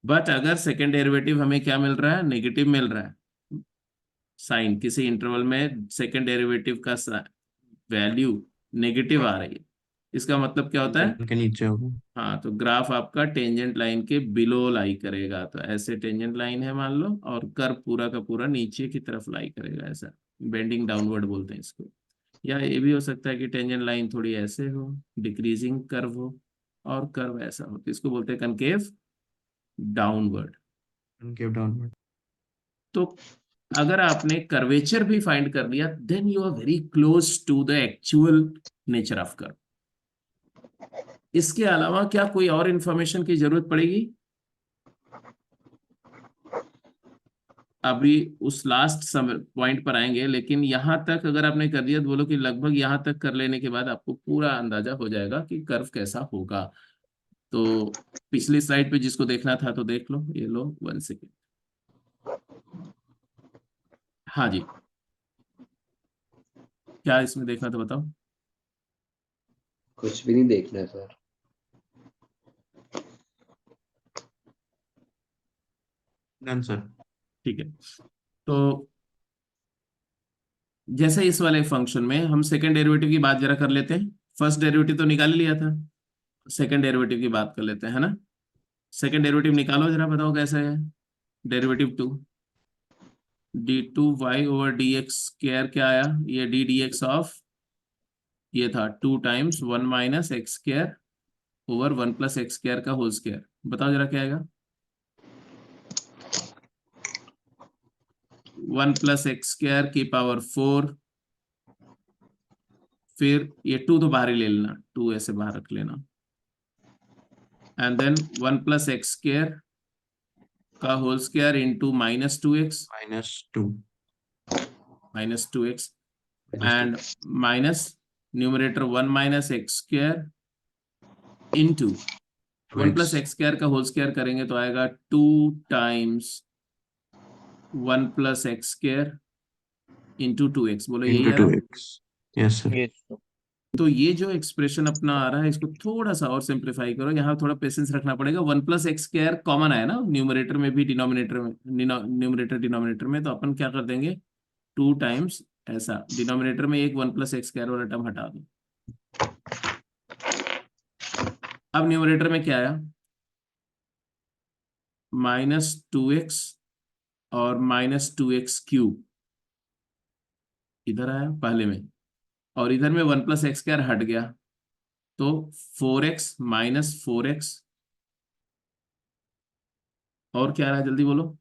बट अगर सेकेंड डेरिवेटिव हमें क्या मिल रहा है, नेगेटिव मिल रहा है, साइन किसी इंटरवल में सेकेंड डेरिवेटिव का वैल्यू नेगेटिव आ रही है, इसका मतलब क्या होता है, टेंजेंट के नीचे होगा। हाँ, तो ग्राफ आपका टेंजेंट लाइन के बिलो लाई करेगा। तो ऐसे टेंजेंट लाइन है मान लो, और कर्व पूरा का पूरा नीचे की तरफ लाई करेगा, ऐसा बेंडिंग डाउनवर्ड बोलते हैं इसको। या ये भी हो सकता है कि टेंजेंट लाइन थोड़ी ऐसे हो, डिक्रीजिंग कर्व हो, और कर्व ऐसा हो, तो इसको बोलते हैं कनकेव डाउनवर्ड। Concave downward. तो अगर आपने कर्वेचर भी फाइंड कर लिया, then you are very close to the actual nature of curve. इसके अलावा क्या कोई और इंफॉर्मेशन की जरूरत पड़ेगी? अभी उस लास्ट समय पॉइंट पर आएंगे, लेकिन यहां तक अगर आपने कर दिया तो बोलो कि लगभग यहां तक कर लेने के बाद आपको पूरा अंदाजा हो जाएगा कि कर्व कैसा होगा। तो पिछली स्लाइड पे जिसको देखना था तो देख लो, ये लो 1 सेकेंड। हाँ जी, क्या इसमें देखना था बताओ। कुछ भी नहीं देखना है सर। Done sir. ठीक है, तो जैसे इस वाले फंक्शन में हम सेकंड डेरिवेटिव की बात जरा कर लेते हैं। फर्स्ट डेरिवेटिव तो निकाल ही लिया था, सेकंड डेरिवेटिव की बात कर लेते हैं, है ना। सेकंड डेरिवेटिव निकालो जरा, बताओ कैसा है। डेरिवेटिव 2 d2y/dx² क्या आया, ये ddx ऑफ, ये था 2 टाइम्स 1 - x² / 1 + x², बताओ जरा क्या आएगा। 1 + x²⁴, फिर ये 2 तो बाहर ही ले लेना, 2 ऐसे बाहर रख लेना, एंड देन 1 + x² का whole square into -2x -2 -2x -2 and minus numerator 1 - x² into 1 + 2x x² का होल स्क्वायर करेंगे तो आएगा 2 टाइम्स 1 + x² इंटू 2x। बोलो यही into आ रहा है। 2x। Yes sir. तो ये जो एक्सप्रेशन अपना आ रहा है, इसको थोड़ा सा और सिंप्लीफाई करो, यहाँ थोड़ा पेशेंस रखना पड़ेगा। 1 + x² कॉमन आया ना न्यूमरेटर में भी डिनोमिनेटर में, न्यूमरेटर डिनोमिनेटर में, तो अपन क्या कर देंगे, 2 टाइम्स ऐसा, डिनोमिनेटर में एक 1 + x² वाला टर्म हटा दो। अब न्यूमरेटर में क्या आया, -2x और -2x³ इधर आया पहले में, और इधर में 1 + x² हट गया, तो 4x - 4x, और क्या आ रहा है जल्दी बोलो,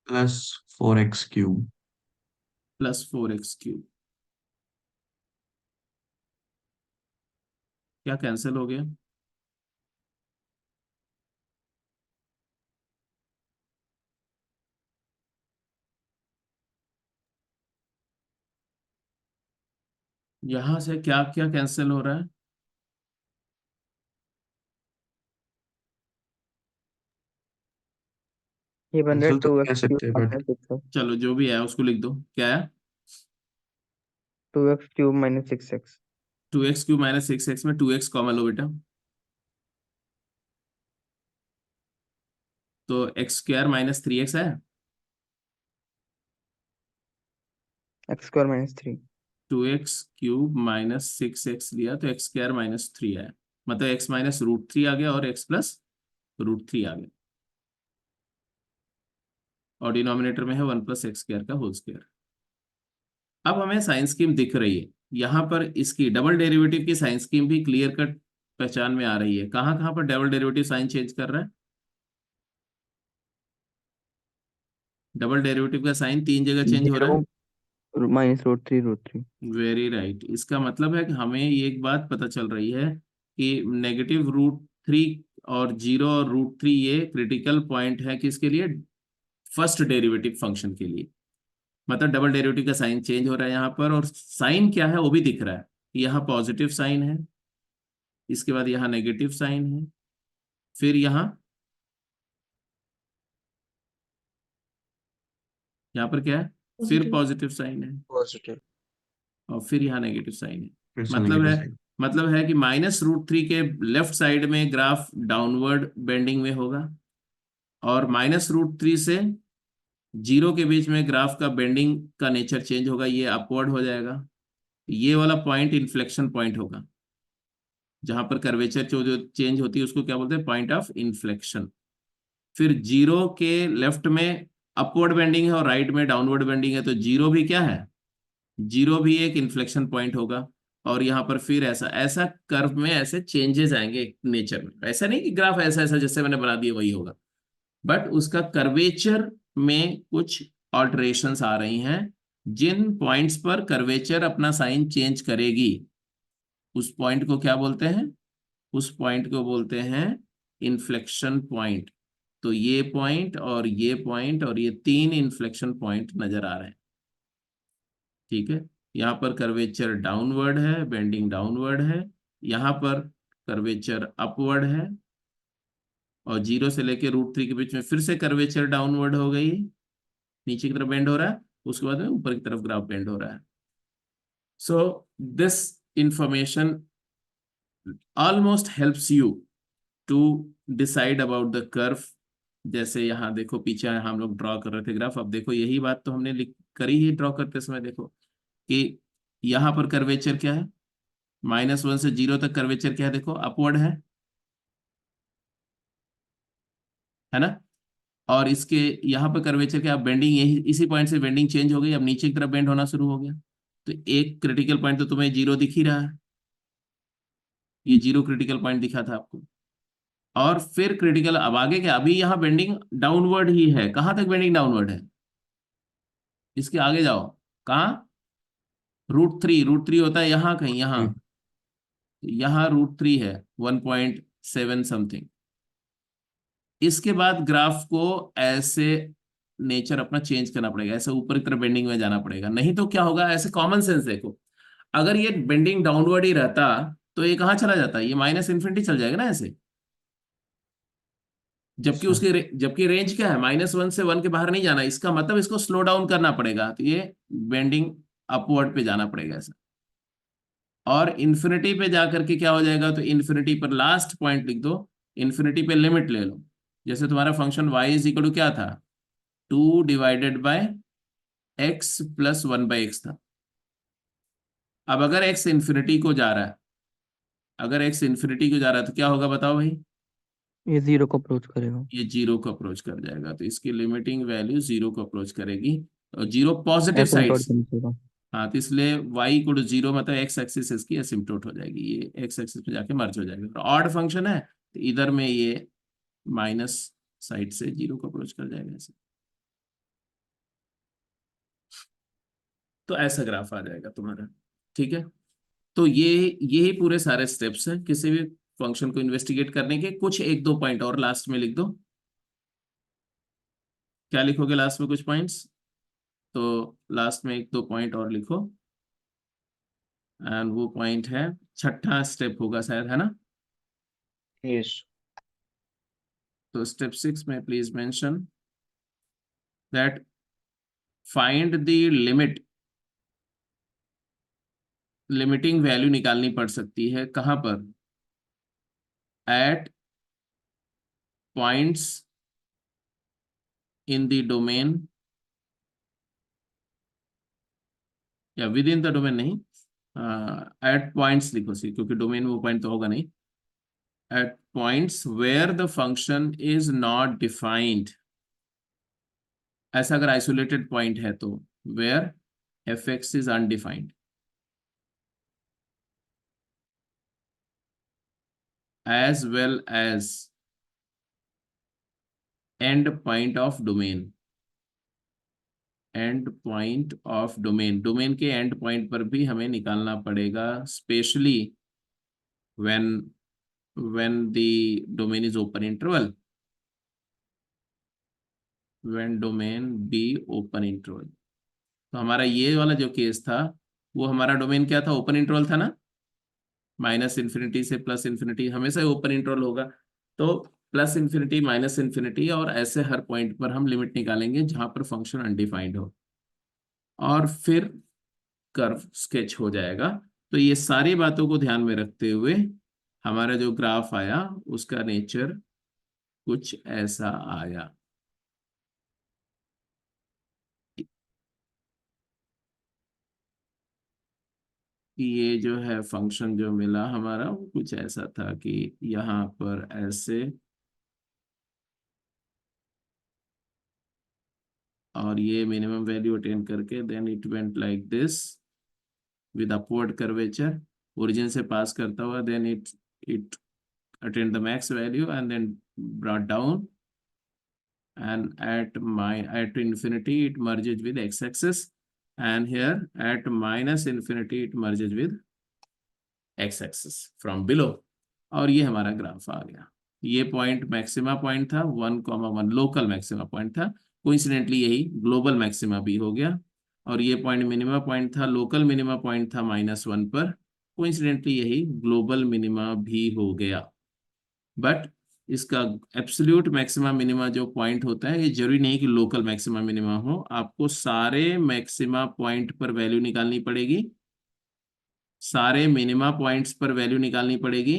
+4x³ +4x³। क्या कैंसिल हो गया, यहां से क्या क्या कैंसिल हो रहा है, ये बन रहा है कैंसिल तो टू कह एक्स सकते हैं cube but minus six x. चलो जो भी है उसको लिख दो, क्या है, 2x³ - 6x। 2x³ - 6x में 2x कॉमन लो बेटा, तो x² - 3x है, x² - 3। 2x³ - 6x लिया तो x² - 3 आया, मतलब x -√3 आ गया और x +√3 आ गया, और डिनोमिनेटर में है 1 + x² का होल स्क्वायर। अब हमें साइन स्कीम दिख रही है यहाँ पर, इसकी डबल डेरिवेटिव की साइन स्कीम भी क्लियर कट पहचान में आ रही है। कहाँ कहाँ पर डबल डेरिवेटिव साइन चेंज कर रहा है, डबल डेरिवेटिव का साइन 3 जगह चेंज हो रहा है। 0 -√3√3। वेरी राइट, इसका मतलब है कि हमें ये एक बात पता चल रही है कि -√3 और 0 और √3 ये क्रिटिकल पॉइंट है किसके लिए, फर्स्ट डेरिवेटिव फंक्शन के लिए। मतलब डबल डेरिवेटिव का साइन चेंज हो रहा है यहाँ पर, और साइन क्या है वो भी दिख रहा है, यहाँ पॉजिटिव साइन है, इसके बाद यहाँ नेगेटिव साइन है, फिर यहाँ पर क्या है, फिर पॉजिटिव। पॉजिटिव साइन है, पॉजिटिव। और फिर यहाँ नेगेटिव साइन है। फिर से मतलब नेगेटिव है साइन। मतलब है कि -√3 के लेफ्ट साइड में ग्राफ डाउनवर्ड बेंडिंग में होगा, और -√3 से 0 के बीच में ग्राफ का बेंडिंग का नेचर चेंज होगा, ये अपवर्ड हो जाएगा। ये वाला पॉइंट इन्फ्लेक्शन पॉइंट होगा, जहां पर कर्वेचर जो चेंज होती है उसको क्या बोलते हैं, पॉइंट ऑफ इन्फ्लेक्शन। फिर 0 के लेफ्ट में अपवर्ड बेंडिंग है और राइट में डाउनवर्ड बेंडिंग है, तो 0 भी क्या है, 0 भी एक इन्फ्लेक्शन पॉइंट होगा। और यहाँ पर फिर ऐसा ऐसा कर्व में ऐसे चेंजेस आएंगे नेचर में, ऐसा नहीं कि ग्राफ ऐसा ऐसा जैसे मैंने बना दिया वही होगा, बट उसका कर्वेचर में कुछ ऑल्टरेशंस आ रही हैं। जिन पॉइंट्स पर कर्वेचर अपना साइन चेंज करेगी उस पॉइंट को क्या बोलते हैं, उस पॉइंट को बोलते हैं इन्फ्लेक्शन पॉइंट। तो ये पॉइंट और ये पॉइंट और ये 3 इन्फ्लेक्शन पॉइंट नजर आ रहे हैं, ठीक है। यहाँ पर कर्वेचर डाउनवर्ड है, बेंडिंग डाउनवर्ड है, यहाँ पर कर्वेचर अपवर्ड है, और 0 से लेकर √3 के बीच में फिर से कर्वेचर डाउनवर्ड हो गई, नीचे की तरफ बेंड हो रहा है, उसके बाद में ऊपर की तरफ ग्राफ बेंड हो रहा है। So this information almost helps you to decide about the curve. जैसे यहाँ देखो, पीछे हम लोग ड्रॉ कर रहे थे ग्राफ, अब देखो यही बात तो हमने लिख करी ही ड्रॉ करते समय। देखो कि यहाँ पर कर्वेचर क्या है, -1 से 0 तक कर्वेचर क्या है, देखो अपवर्ड है ना। और इसके यहाँ पर कर्वेचर क्या, बेंडिंग यही इसी पॉइंट से बेंडिंग चेंज हो गई, अब नीचे की तरफ बेंड होना शुरू हो गया। तो एक क्रिटिकल पॉइंट तो तुम्हें 0 दिख ही रहा है, ये 0 क्रिटिकल पॉइंट दिखा था आपको। और फिर क्रिटिकल, अब आगे क्या, अभी यहाँ बेंडिंग डाउनवर्ड ही है, कहाँ तक बेंडिंग डाउनवर्ड है, इसके आगे जाओ, कहाँ, √3 होता है यहाँ कहीं, यहाँ √3 है, 1.7 समथिंग। इसके बाद ग्राफ को ऐसे नेचर अपना चेंज करना पड़ेगा, ऐसे ऊपर की तरफ बेंडिंग में जाना पड़ेगा, नहीं तो क्या होगा, ऐसे कॉमन सेंस देखो, अगर ये बेंडिंग डाउनवर्ड ही रहता तो ये कहाँ चला जाता, ये -∞ चल जाएगा ना ऐसे। जबकि जबकि रेंज क्या है, -1 से 1 के बाहर नहीं जाना, इसका मतलब इसको स्लो डाउन करना पड़ेगा, तो ये बेंडिंग अपवर्ड पे जाना पड़ेगा ऐसा। और इन्फिनिटी पे जाकर के क्या हो जाएगा, तो इन्फिनिटी पर लास्ट पॉइंट लिख दो, इन्फिनिटी पे लिमिट ले लो। जैसे तुम्हारा फंक्शन y = क्या था, 2/x + 1/x था। अब अगर x इन्फिनिटी को जा रहा है, अगर x इन्फिनिटी को जा रहा है तो क्या होगा बताओ भाई, ये 0 को अप्रोच करेगा, ये 0 को अप्रोच कर जाएगा, तो इसकी लिमिटिंग वैल्यू 0 को अप्रोच करेगी, और 0 पॉजिटिव साइड एसिम्प्टोट से। के नीचे का। हाँ, तो इसलिए y = 0 मतलब x एक्सिस इसकी एसिम्प्टोट हो जाएगी, ये x एक्सिस पे जाके मर्ज हो जाएगा। ऑड फंक्शन है तो इधर में ये माइनस साइड से 0 को अप्रोच कर जाएगा ऐसे। तो ऐसा ग्राफ आ जाएगा तुम्हारा, ठीक है। तो यही पूरे सारे स्टेप्स हैं किसी भी फंक्शन को इन्वेस्टिगेट करने के। कुछ 1-2 पॉइंट और लास्ट में लिख दो, क्या लिखोगे लास्ट में, कुछ पॉइंट्स, तो लास्ट में 1-2 पॉइंट और लिखो। एंड वो पॉइंट है, छठा स्टेप होगा शायद, है ना। यस। तो स्टेप 6 में please mention that find the limit, limiting value निकालनी पड़ सकती है कहां पर, at points in the domain, या विद इन द डोमेन नहीं, एट पॉइंट्स लिखो सी, क्योंकि डोमेन वो पॉइंट तो होगा नहीं, at points where the function is not defined. ऐसा अगर आइसोलेटेड पॉइंट है तो where f(x) is undefined, as well as end point of domain, end point of domain, domain के एंड पॉइंट पर भी हमें निकालना पड़ेगा, specially when the domain is open interval, when domain be open interval। तो हमारा ये वाला जो केस था, वो हमारा डोमेन क्या था, ओपन इंटरवल था ना, -∞ से +∞, हमेशा ओपन इंटरवल होगा। तो +∞, -∞, और ऐसे हर पॉइंट पर हम लिमिट निकालेंगे जहां पर फंक्शन अनडिफाइंड हो, और फिर कर्व स्केच हो जाएगा। तो ये सारी बातों को ध्यान में रखते हुए हमारा जो ग्राफ आया उसका नेचर कुछ ऐसा आया। कि ये जो है फंक्शन जो मिला हमारा वो कुछ ऐसा था कि यहाँ पर ऐसे और ये मिनिमम वैल्यू अटेन करके then it went like this with upward curvature, origin से पास करता हुआ, then it attained the max value and then brought down, and at infinity it merges with x-axis, and here at minus infinity it merges with x-axis from below। और ये हमारा graph आ गया। ये point maxima point था 1,1 local maxima point था, coincidentally यही global maxima भी हो गया। और ये पॉइंट मिनिमा पॉइंट था, लोकल मिनिमा पॉइंट था -1 पर, कोइंसिडेंटली यही ग्लोबल मिनिमा भी हो गया। बट इसका एब्सोल्यूट मैक्सिमा मिनिमा जो पॉइंट होता है, ये जरूरी नहीं कि लोकल मैक्सिमा मिनिमा हो, आपको सारे मैक्सिमा पॉइंट पर वैल्यू निकालनी पड़ेगी, सारे मिनिमा पॉइंट्स पर वैल्यू निकालनी पड़ेगी,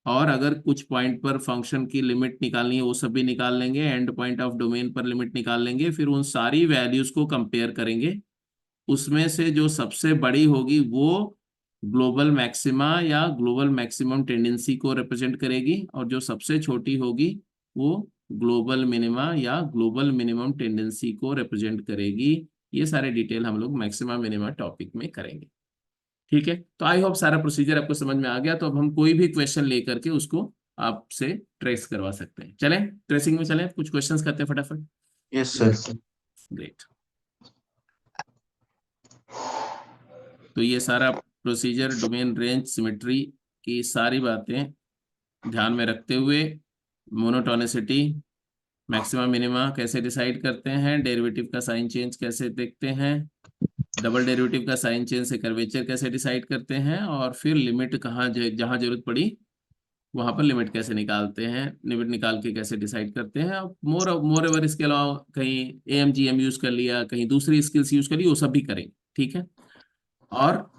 और अगर कुछ पॉइंट पर फंक्शन की लिमिट निकालनी है वो सब भी निकाल लेंगे, एंड पॉइंट ऑफ डोमेन पर लिमिट निकाल लेंगे, फिर उन सारी वैल्यूज को कंपेयर करेंगे, उसमें से जो सबसे बड़ी होगी वो ग्लोबल मैक्सिमा या ग्लोबल मैक्सिमम टेंडेंसी को रिप्रेजेंट करेगी, और जो सबसे छोटी होगी वो ग्लोबल मिनिमा या ग्लोबल मिनिमम टेंडेंसी को रिप्रेजेंट करेगी। ये सारे डिटेल हम लोग मैक्सिमा मिनिमा टॉपिक में करेंगे। ठीक है, तो आई होप सारा प्रोसीजर आपको समझ में आ गया। तो अब हम कोई भी क्वेश्चन लेकर के उसको आपसे ट्रेस करवा सकते हैं। चलें ट्रेसिंग में चलें, कुछ क्वेश्चंस करते हैं फटाफट। Yes sir. ग्रेट। तो ये सारा प्रोसीजर, डोमेन, रेंज, सिमेट्री की सारी बातें ध्यान में रखते हुए, मोनोटोनिसिटी, मैक्सिमा मिनिमा कैसे डिसाइड करते हैं, डेरिवेटिव का साइन चेंज कैसे देखते हैं, डबल डेरिवेटिव का साइन चेंज से कर्वेचर कैसे डिसाइड करते हैं, और फिर लिमिट कहाँ जहाँ जरूरत पड़ी वहां पर लिमिट कैसे निकालते हैं, लिमिट निकाल के कैसे डिसाइड करते हैं। अब मोर ओवर इसके अलावा कहीं AMGM यूज कर लिया, कहीं दूसरी स्किल्स यूज कर ली, वो सब भी करेंगे। ठीक है, और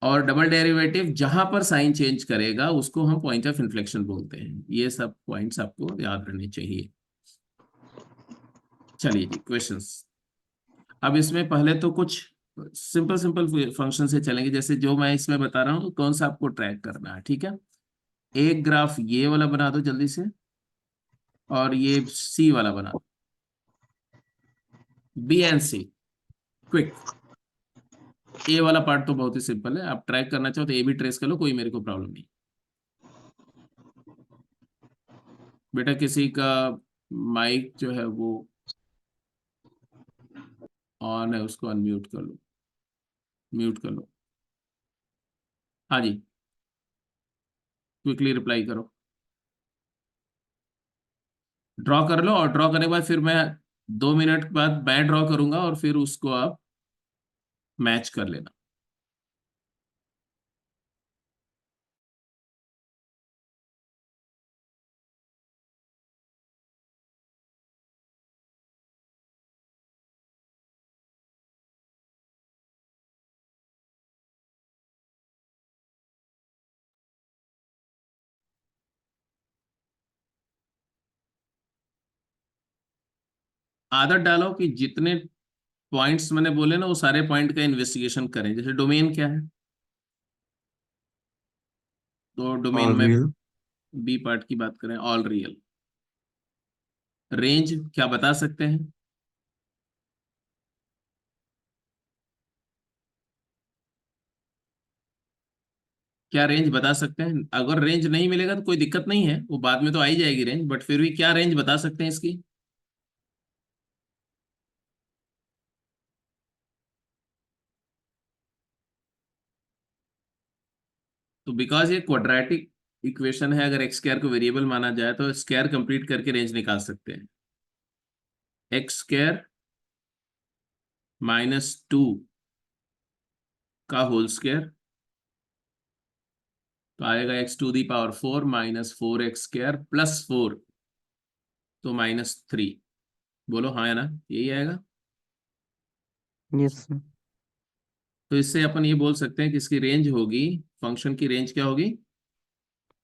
डबल डेरिवेटिव जहां पर साइन चेंज करेगा उसको हम पॉइंट ऑफ इन्फ्लेक्शन बोलते हैं। ये सब पॉइंट्स आपको याद रहने चाहिए। चलिए जी क्वेश्चंस। अब इसमें पहले तो कुछ सिंपल सिंपल फंक्शन से चलेंगे, जैसे जो मैं इसमें बता रहा हूँ कौन सा आपको ट्रैक करना है। ठीक है, एक ग्राफ ये वाला बना दो जल्दी से, और ये C वाला बना दो, B एंड C, क्विक। ए वाला पार्ट तो बहुत ही सिंपल है, आप ट्रैक करना चाहो तो ए भी ट्रेस कर लो, कोई मेरे को प्रॉब्लम नहीं। बेटा किसी का माइक जो है वो ऑन है, उसको अनम्यूट कर लो, म्यूट कर लो। हाँ जी, क्विकली रिप्लाई करो, ड्रॉ कर लो, और ड्रॉ करने के बाद फिर मैं 2 मिनट बाद मैं ड्रॉ करूंगा और फिर उसको आप मैच कर लेना। आदत डालो कि जितने पॉइंट्स मैंने बोले ना वो सारे पॉइंट का इन्वेस्टिगेशन करें। जैसे डोमेन क्या है, तो डोमेन ऑल में रियल। बी पार्ट की बात करें, ऑल रियल। रेंज क्या बता सकते हैं, क्या रेंज बता सकते हैं? अगर रेंज नहीं मिलेगा तो कोई दिक्कत नहीं है, वो बाद में तो आ ही जाएगी रेंज, बट फिर भी क्या रेंज बता सकते हैं इसकी? तो बिकॉज ये क्वाड्रेटिक इक्वेशन है, अगर एक्स स्क्वायर को वेरिएबल माना जाए तो स्क्वायर कंप्लीट करके रेंज निकाल सकते हैं। एक्स स्क्वायर -2 का होल स्क्वायर, तो आएगा x⁴ -4x² +4, तो -3। बोलो हाँ या ना, यही आएगा। Yes sir. तो इससे अपन ये बोल सकते हैं कि इसकी रेंज होगी, फंक्शन की रेंज क्या होगी,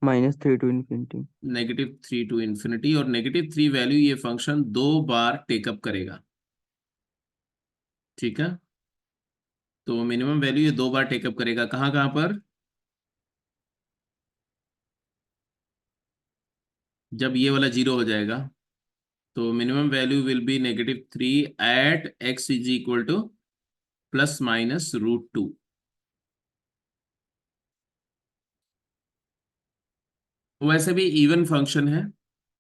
-3 to infinity। -3 to infinity. और -3 वैल्यू ये फंक्शन 2 बार टेकअप करेगा, ठीक है। तो मिनिमम वैल्यू ये 2 बार टेकअप करेगा, कहाँ कहाँ पर, जब ये वाला 0 हो जाएगा तो minimum value will be -3 at x is equal to ±√2। वैसे भी इवन फंक्शन है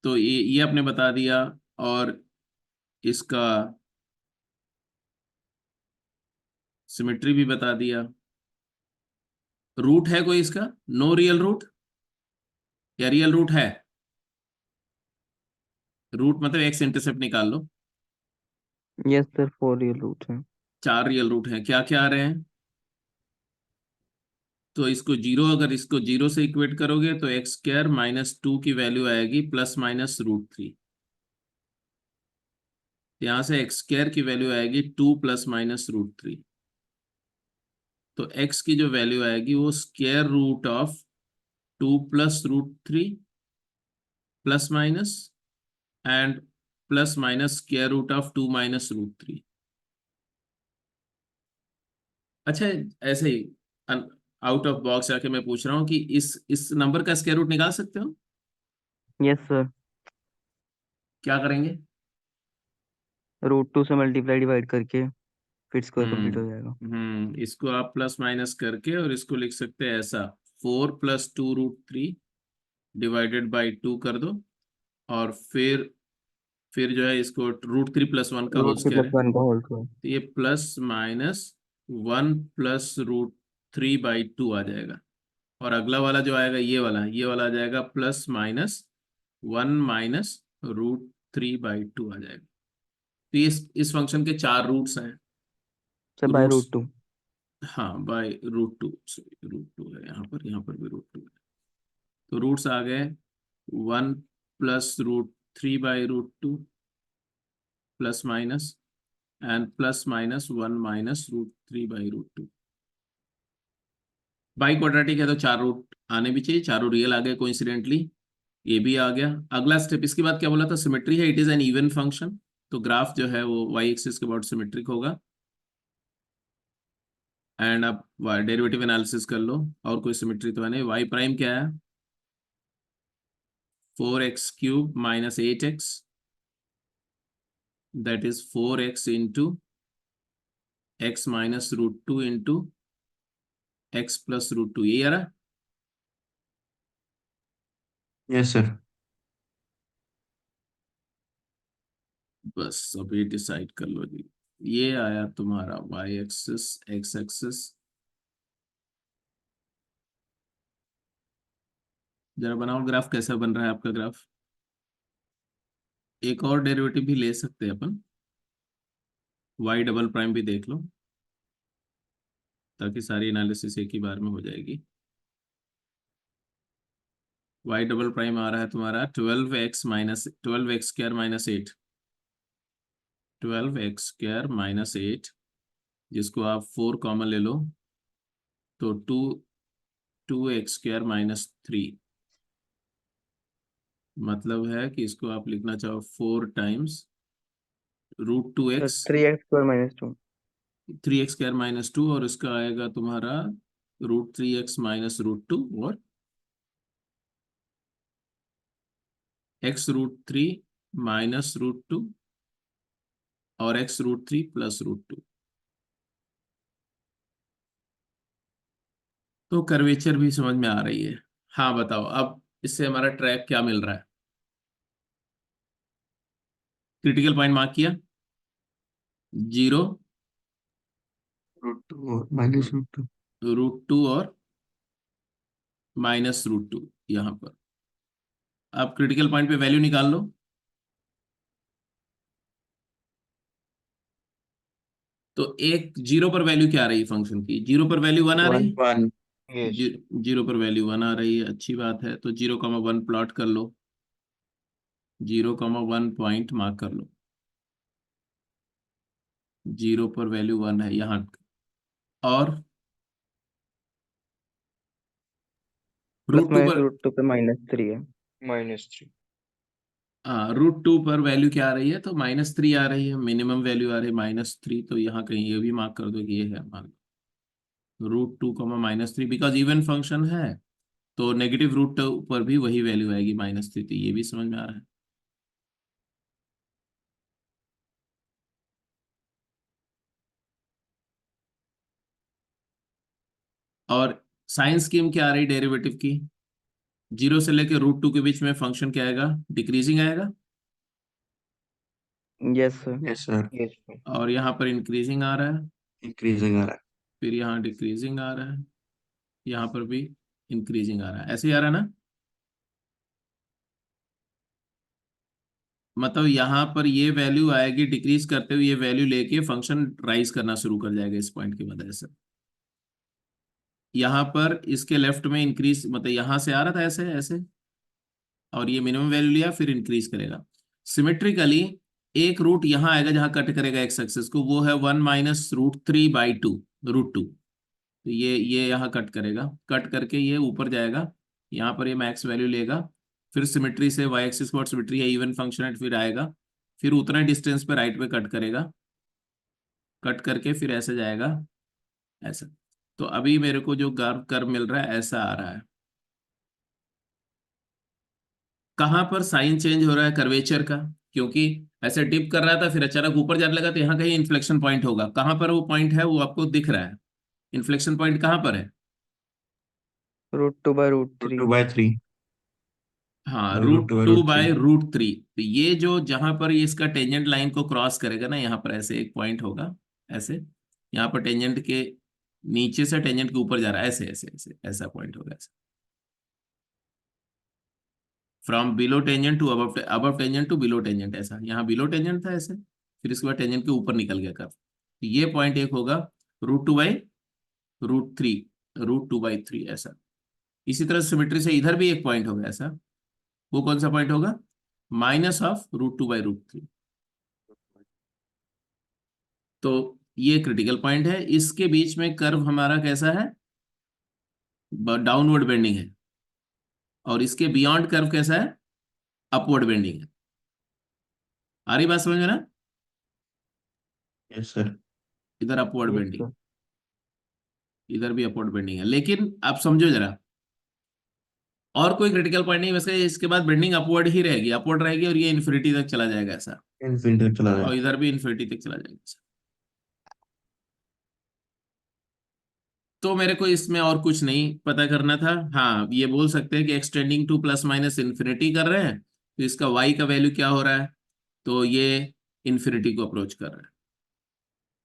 तो ये आपने बता दिया, और इसका सिमेट्री भी बता दिया। रूट है कोई इसका, नो रियल रूट, या रियल रूट है, रूट मतलब एक्स इंटरसेप्ट निकाल लो। यस सर, 4 रियल रूट है। 4 रियल रूट हैं, क्या क्या आ रहे हैं, तो इसको 0, अगर इसको 0 से इक्वेट करोगे तो x² -2 की वैल्यू आएगी ±√3। यहां से x² की वैल्यू आएगी 2 ±√3। तो x की जो वैल्यू आएगी वो square root of 2 +√3 plus minus and plus minus square root of 2 -√3। अच्छा, ऐसे ही आउट ऑफ बॉक्स आके मैं पूछ रहा हूँ कि इस नंबर का स्क्वायर रूट निकाल सकते हो, यस सर, क्या करेंगे, √2 से मल्टीप्लाई डिवाइड करके फिर स्क्वायर कंप्लीट हो जाएगा। इसको आप प्लस माइनस करके और इसको लिख सकते हैं ऐसा, 4 + 2√3 डिवाइडेड बाई 2 कर दो, और फिर जो है इसको √3 + 1 का होल √3 स्क्वायर + है, 1 का होल स्क्वायर। तो ये +-1 + √3/2 आ जाएगा। और अगला वाला जो आएगा ये वाला आ जाएगा +-1 - √3/2 आ जाएगा। तो ये इस फंक्शन के 4 रूट्स हैं। Sir by roots, √2। हाँ बाय √2, √2 है यहाँ पर भी √2 है। तो रूट्स आ गए 1 + √3/√2 plus minus and +-1 - √3/√2। By quadratic है तो 4 रूट आने भी चाहिए, चारों रियल आ गए कोइंसिडेंटली, ये भी आ गया। अगला स्टेप, इसके बाद क्या बोला था, सिमेट्री है, it is an even function. तो ग्राफ जो है वो y एक्सिस के अबाउट सिमेट्रिक होगा। एंड अब डेरिवेटिव एनालिसिस कर लो, और कोई सिमेट्री तो है नहीं। y प्राइम क्या है, 4x³ - 8x, that is 4x into x - √2 into x + √2, ये आ रहा है। Yes sir. बस अभी डिसाइड कर लो जी, ये आया तुम्हारा y एक्सिस, x एक्सिस। जरा बनाओ ग्राफ, कैसा बन रहा है आपका ग्राफ। एक और डेरिवेटिव भी ले सकते हैं अपन, y" भी देख लो, ताकि सारी एनालिसिस एक ही बार में हो जाएगी। y" आ रहा है तुम्हारा 12x² - 8, जिसको आप 4 कॉमन ले लो तो 2x² - 3, मतलब है कि इसको आप लिखना चाहो 4 टाइम्स √2x, 3x² - 2। 3x² - 2, और इसका आएगा तुम्हारा √3x - √2, और x√3 - √2, और x√3 + √2। तो कर्वेचर भी समझ में आ रही है। हाँ बताओ, अब इससे हमारा ट्रैक क्या मिल रहा है, क्रिटिकल पॉइंट मार्क किया, 0, √2 और -√2। √2 और -√2 यहाँ पर। अब क्रिटिकल पॉइंट पे वैल्यू निकाल लो, तो एक 0 पर वैल्यू क्या आ रही है फंक्शन की, 0 पर वैल्यू 1 आ रही है, 1। 0 पर वैल्यू 1 आ रही है, अच्छी बात है। तो 0,1 प्लॉट कर लो, 0,1 पॉइंट मार्क कर लो, 0 पर वैल्यू 1 है यहाँ। और प्लस रूट टू माइनस पर, रूट टू पे -3 है। -3। हाँ रूट टू पर वैल्यू क्या आ रही है, तो -3 आ रही है, मिनिमम वैल्यू आ रही है -3, तो यहाँ कहीं ये भी मार्क कर दो कि ये है, मान √2, -3, बिकॉज इवन फंक्शन है, तो नेगेटिव रूट टू पर भी वही वैल्यू आएगी -3, तो ये भी समझ में आ रहा है। और साइन स्कीम क्या आ रही डेरिवेटिव की, 0 से लेकर √2 के बीच में फंक्शन क्या आएगा, डिक्रीजिंग आएगा, yes sir. Yes sir, yes sir. और यहाँ पर इंक्रीजिंग आ रहा है, इंक्रीजिंग आ रहा है। फिर यहाँ डिक्रीजिंग आ रहा है, यहाँ पर भी इंक्रीजिंग आ रहा है, ऐसे ही आ रहा है ना। मतलब यहाँ पर ये वैल्यू आएगी डिक्रीज करते हुए, ये वैल्यू लेके फंक्शन राइज करना शुरू कर जाएगा इस पॉइंट की वजह से। यहाँ पर इसके लेफ्ट में इंक्रीज, मतलब यहाँ से आ रहा था ऐसे ऐसे, और ये मिनिमम वैल्यू लिया फिर इंक्रीज करेगा। सिमेट्रिकली एक रूट यहाँ आएगा जहां कट करेगा एक्स एक्सिस को, वो है 1 - √3/2, √2। तो ये यहाँ कट करेगा, कट करके ये ऊपर जाएगा, यहाँ पर ये मैक्स वैल्यू लेगा, फिर सिमेट्री से वाई एक्सिस पर सिमेट्री है, इवन फंक्शन है, फिर आएगा, फिर उतना डिस्टेंस पे राइट पे कट करेगा, कट करके फिर ऐसे जाएगा, ऐसा। तो अभी मेरे को जो कर्व कर्व मिल रहा है ऐसा आ रहा है। कहाँ पर साइन चेंज हो रहा है कर्वेचर का, क्योंकि ऐसे डिप कर रहा था फिर अचानक ऊपर जाने लगा, तो यहाँ कहीं इन्फ्लेक्शन पॉइंट होगा। कहाँ पर वो पॉइंट है वो आपको दिख रहा है, इन्फ्लेक्शन पॉइंट कहाँ पर है, √2/√3। √2/3, हाँ √2 root by two root three by root three तो ये जो जहां पर ये इसका टेंजेंट लाइन को क्रॉस करेगा ना, यहाँ पर ऐसे एक पॉइंट होगा, ऐसे यहाँ पर टेंजेंट के नीचे से टेंजेंट के ऊपर जा रहा है, ऐसे ऐसे ऐसे ऐसा पॉइंट होगा, ऐसा from below tangent to above, above tangent to below tangent, ऐसा यहाँ बिलो टेंजेंट था ऐसे, फिर इसके बाद टेंजेंट के ऊपर निकल गया कर्व, तो ये पॉइंट एक होगा √2/√3, √2/3 ऐसा। इसी तरह सिमेट्री से इधर भी एक पॉइंट होगा ऐसा, वो कौन सा पॉइंट होगा, -√2/√3। तो ये क्रिटिकल पॉइंट है, इसके बीच में कर्व हमारा कैसा है, डाउनवर्ड बेंडिंग है, और इसके बियॉन्ड कर्व कैसा है, अपवर्ड बेंडिंग है। आ रही बात समझ में ना, यस सर। इधर अपवर्ड यस बेंडिंग, सर। इधर भी अपवर्ड बेंडिंग है, लेकिन आप समझो जरा, और कोई क्रिटिकल पॉइंट नहीं, वैसे इसके बाद बेंडिंग अपवर्ड ही रहेगी, अपवर्ड रहेगी, और ये इन्फिनिटी तक चला जाएगा ऐसा, इन्फिनिटी तक चला और जाएगा। इधर भी इन्फिनिटी तक चला जाएगा ऐसा। तो मेरे को इसमें और कुछ नहीं पता करना था। हाँ ये बोल सकते हैं कि एक्सटेंडिंग टू ±∞ कर रहे हैं, तो इसका y का वैल्यू क्या हो रहा है, तो ये इन्फिनिटी को अप्रोच कर रहा है।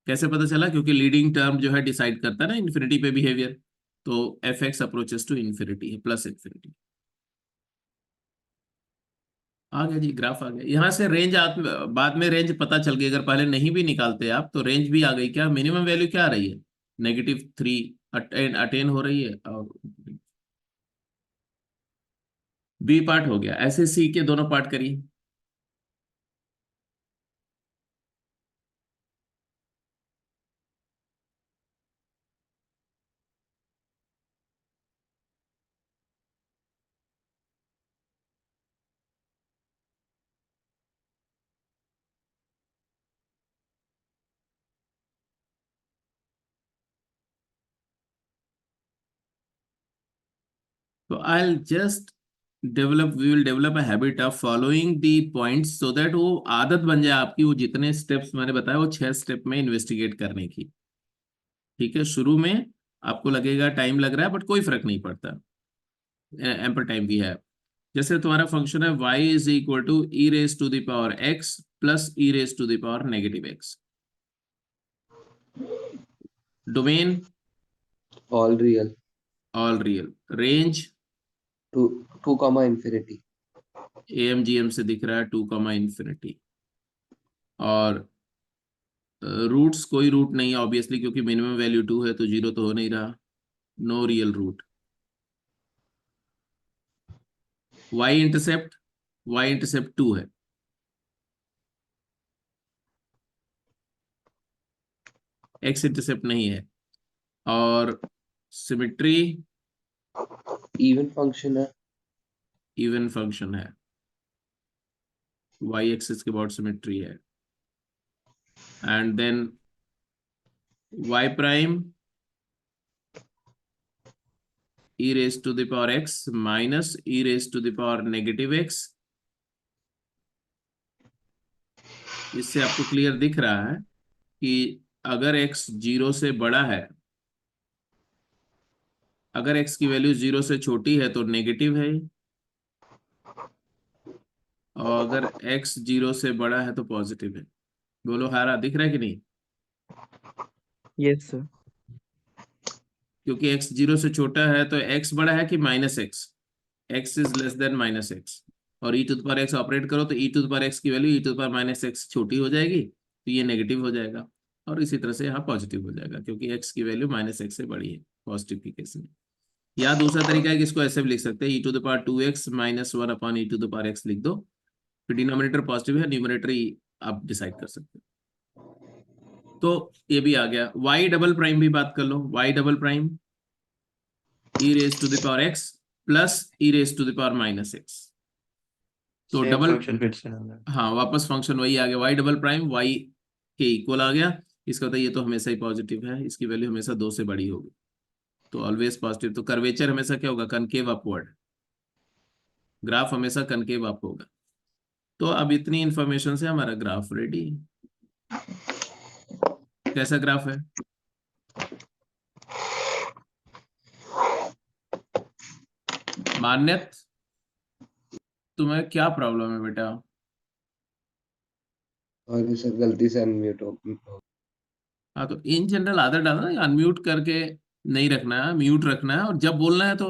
कैसे पता चला, क्योंकि लीडिंग टर्म जो है डिसाइड करता है ना इन्फिनिटी पे बिहेवियर, तो f(x) अप्रोचेस टू इन्फिनिटी है, +∞। आ गया जी, ग्राफ आ गया, यहाँ से रेंज बाद में रेंज पता चल गई, अगर पहले नहीं भी निकालते आप तो रेंज भी आ गई। क्या मिनिमम वैल्यू क्या आ रही है, -3 अटेन हो रही है, और बी पार्ट हो गया, ऐसे सी के दोनों पार्ट करिए। तो I just develop we will develop a habit of following the points, so that वो आदत बन जाए आपकी, वो जितने स्टेप्स मैंने बताया वो 6 स्टेप में इन्वेस्टिगेट करने की। ठीक है, शुरू में आपको लगेगा टाइम लग रहा है, बट कोई फर्क नहीं पड़ता, एम्पल टाइम भी है। जैसे तुम्हारा फंक्शन है y = e⁻x + e⁻⁻⁻x। Domain all real, all real, range 2, AMGM से दिख रहा है 2, और रूट्स कोई रूट नहीं है ऑब्वियसली, क्योंकि मिनिमम वैल्यू 2 है, तो 0 तो हो नहीं रहा, no real root. y intercept 2 है, x इंटरसेप्ट नहीं है, और सिमेट्री इवन फंक्शन है। इवन फंक्शन है, y एक्सिस के अबाउट सिमेट्री है। And then y prime e raise to the power x minus e raise to the power negative x। इससे आपको क्लियर दिख रहा है कि अगर x 0 से बड़ा है, अगर x की वैल्यू 0 से छोटी है तो नेगेटिव है, और अगर x 0 से बड़ा है तो पॉजिटिव है। बोलो हारा, दिख रहा है कि नहीं? Yes sir. क्योंकि x 0 से छोटा है तो x बड़ा है कि minus x, x is less than minus x, और e to the power x operate करो तो e to the power x की value e to the power minus x छोटी हो जाएगी, तो ये नेगेटिव हो जाएगा, और इसी तरह से यहाँ पॉजिटिव हो जाएगा क्योंकि x की वैल्यू माइनस x से बड़ी है पॉजिटिव की केस में। या दूसरा तरीका है कि इसको ऐसे भी लिख सकते हैं, e to the power 2x minus 1 upon e to the power x लिख दो, फिर डिनोमिनेटर पॉजिटिव है, न्यूमरेटर आप डिसाइड कर सकते हो। तो ये भी आ गया। y डबल प्राइम भी बात कर लो, y double prime e raise to the power x plus e raise to the power minus x। तो सेम डबल, फंक्शन फिर से आ गया। हाँ वापस फंक्शन वही आ गया, y डबल प्राइम y के इक्वल आ गया। इसका मतलब ये तो हमेशा ही पॉजिटिव है, इसकी वैल्यू हमेशा 2 से बड़ी होगी, तो ऑलवेज पॉजिटिव। तो कर्वेचर हमेशा क्या होगा? कनकेव अपवर्ड, ग्राफ हमेशा कनकेव अप होगा। तो अब इतनी इंफॉर्मेशन से हमारा ग्राफ रेडी है। कैसा ग्राफ है? मान्यत, तुम्हें क्या प्रॉब्लम है बेटा? और सर गलती से अनम्यूट हो। हाँ तो इन जनरल आदत डालना, अनम्यूट करके नहीं रखना है, म्यूट रखना है, और जब बोलना है तो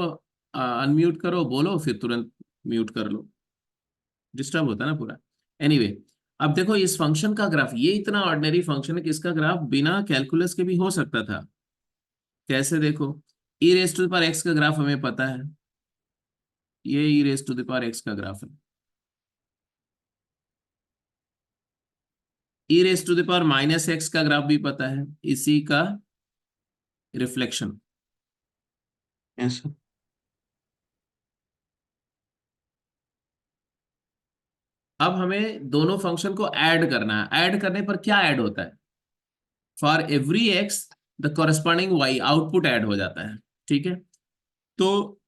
अनम्यूट करो, बोलो, फिर तुरंत म्यूट कर लो, डिस्टर्ब होता है ना पूरा। एनीवे अब देखो इस फंक्शन का ग्राफ, ये इतना ऑर्डिनरी फंक्शन है कि इसका ग्राफ बिना कैलकुलस के भी हो सकता था। कैसे? देखो, e raise to the power x का ग्राफ हमें पता है, ये e raise to the power x का ग्राफ है। E raise to the power minus x का ग्राफ भी पता है, इसी का रिफ्लेक्शन। Yes sir. अब हमें दोनों फंक्शन को ऐड करना है। ऐड करने पर क्या ऐड होता है? For every x the corresponding y, output add हो जाता है। ठीक है, तो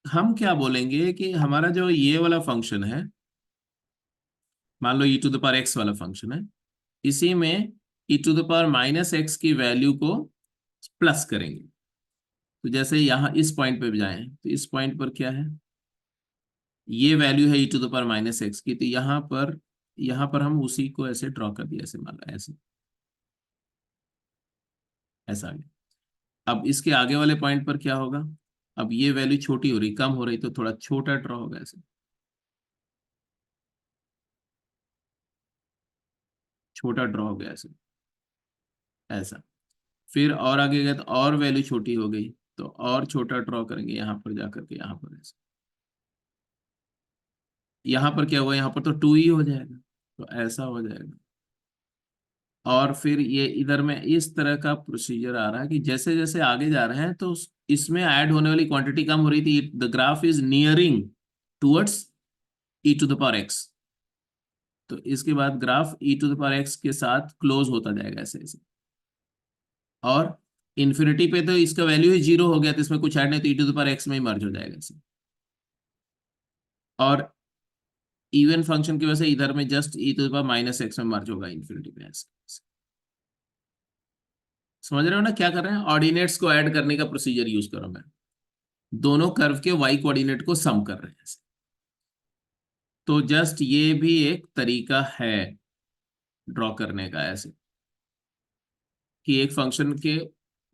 हम क्या बोलेंगे कि हमारा जो ये वाला फंक्शन है, मान लो e to the power x वाला फंक्शन है, इसी में e to the power minus x की वैल्यू को प्लस करेंगे। तो जैसे यहाँ इस पॉइंट पे भी जाएं तो इस पॉइंट पर क्या है? ये वैल्यू है e to the power minus x की, तो यहाँ पर हम उसी को ऐसे ड्रॉ कर दिया, ऐसे मान लो, ऐसे, ऐसा आ गया। अब इसके आगे वाले पॉइंट पर क्या होगा? अब ये वैल्यू छोटी हो रही, कम हो रही, तो थोड़ा छोटा ड्रॉ होगा, ऐसे छोटा ड्रॉ हो गया, ऐसे, ऐसा। फिर और आगे गए तो और वैल्यू छोटी हो गई, तो और छोटा ड्रॉ करेंगे यहाँ पर जाकर के, यहाँ पर ऐसे। यहाँ पर क्या हुआ? यहाँ पर तो 2 ही हो जाएगा, तो ऐसा हो जाएगा। और फिर ये इधर में इस तरह का प्रोसीजर आ रहा है कि जैसे जैसे आगे जा रहे हैं तो इसमें ऐड होने वाली क्वांटिटी कम हो रही थी, the graph is nearing towards e to the power x. तो इसके बाद graph e to the power x के साथ क्लोज होता जाएगा, ऐसे ऐसे, और इन्फिनिटी पे तो इसका वैल्यू ही 0 हो गया, तो इसमें कुछ ऐड नहीं, तो ई टू द पावर एक्स में ही मर्ज हो जाएगा ऐसे। और इवन फंक्शन की वजह से इधर में just e to the power minus x में मर्ज होगा इन्फिनिटी पे, ऐसे। समझ रहे हो ना क्या कर रहे हैं? ऑर्डिनेट्स को ऐड करने का प्रोसीजर यूज करो, मैं दोनों कर्व के वाई कोऑर्डिनेट को सम कर रहे हैं ऐसे। तो जस्ट ये भी एक तरीका है ड्रॉ करने का, ऐसे कि एक फंक्शन के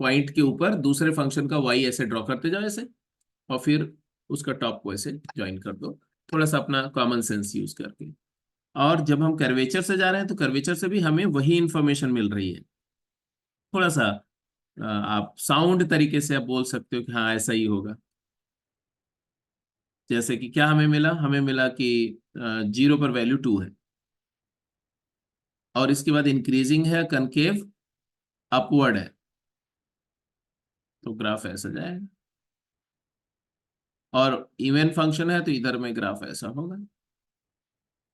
पॉइंट के ऊपर दूसरे फंक्शन का वाई ऐसे ड्रॉ करते जाओ ऐसे, और फिर उसका टॉप को ऐसे ज्वाइन कर दो, थोड़ा सा अपना कॉमन सेंस यूज करके। और जब हम कर्वेचर से जा रहे हैं तो कर्वेचर से भी हमें वही इंफॉर्मेशन मिल रही है। थोड़ा सा आप साउंड तरीके से आप बोल सकते हो कि हाँ ऐसा ही होगा। जैसे कि क्या हमें मिला? हमें मिला कि 0 पर वैल्यू 2 है, और इसके बाद इंक्रीजिंग है, कनकेव अपवर्ड है, तो ग्राफ ऐसा जाएगा। और इवन फंक्शन है तो इधर में ग्राफ ऐसा होगा,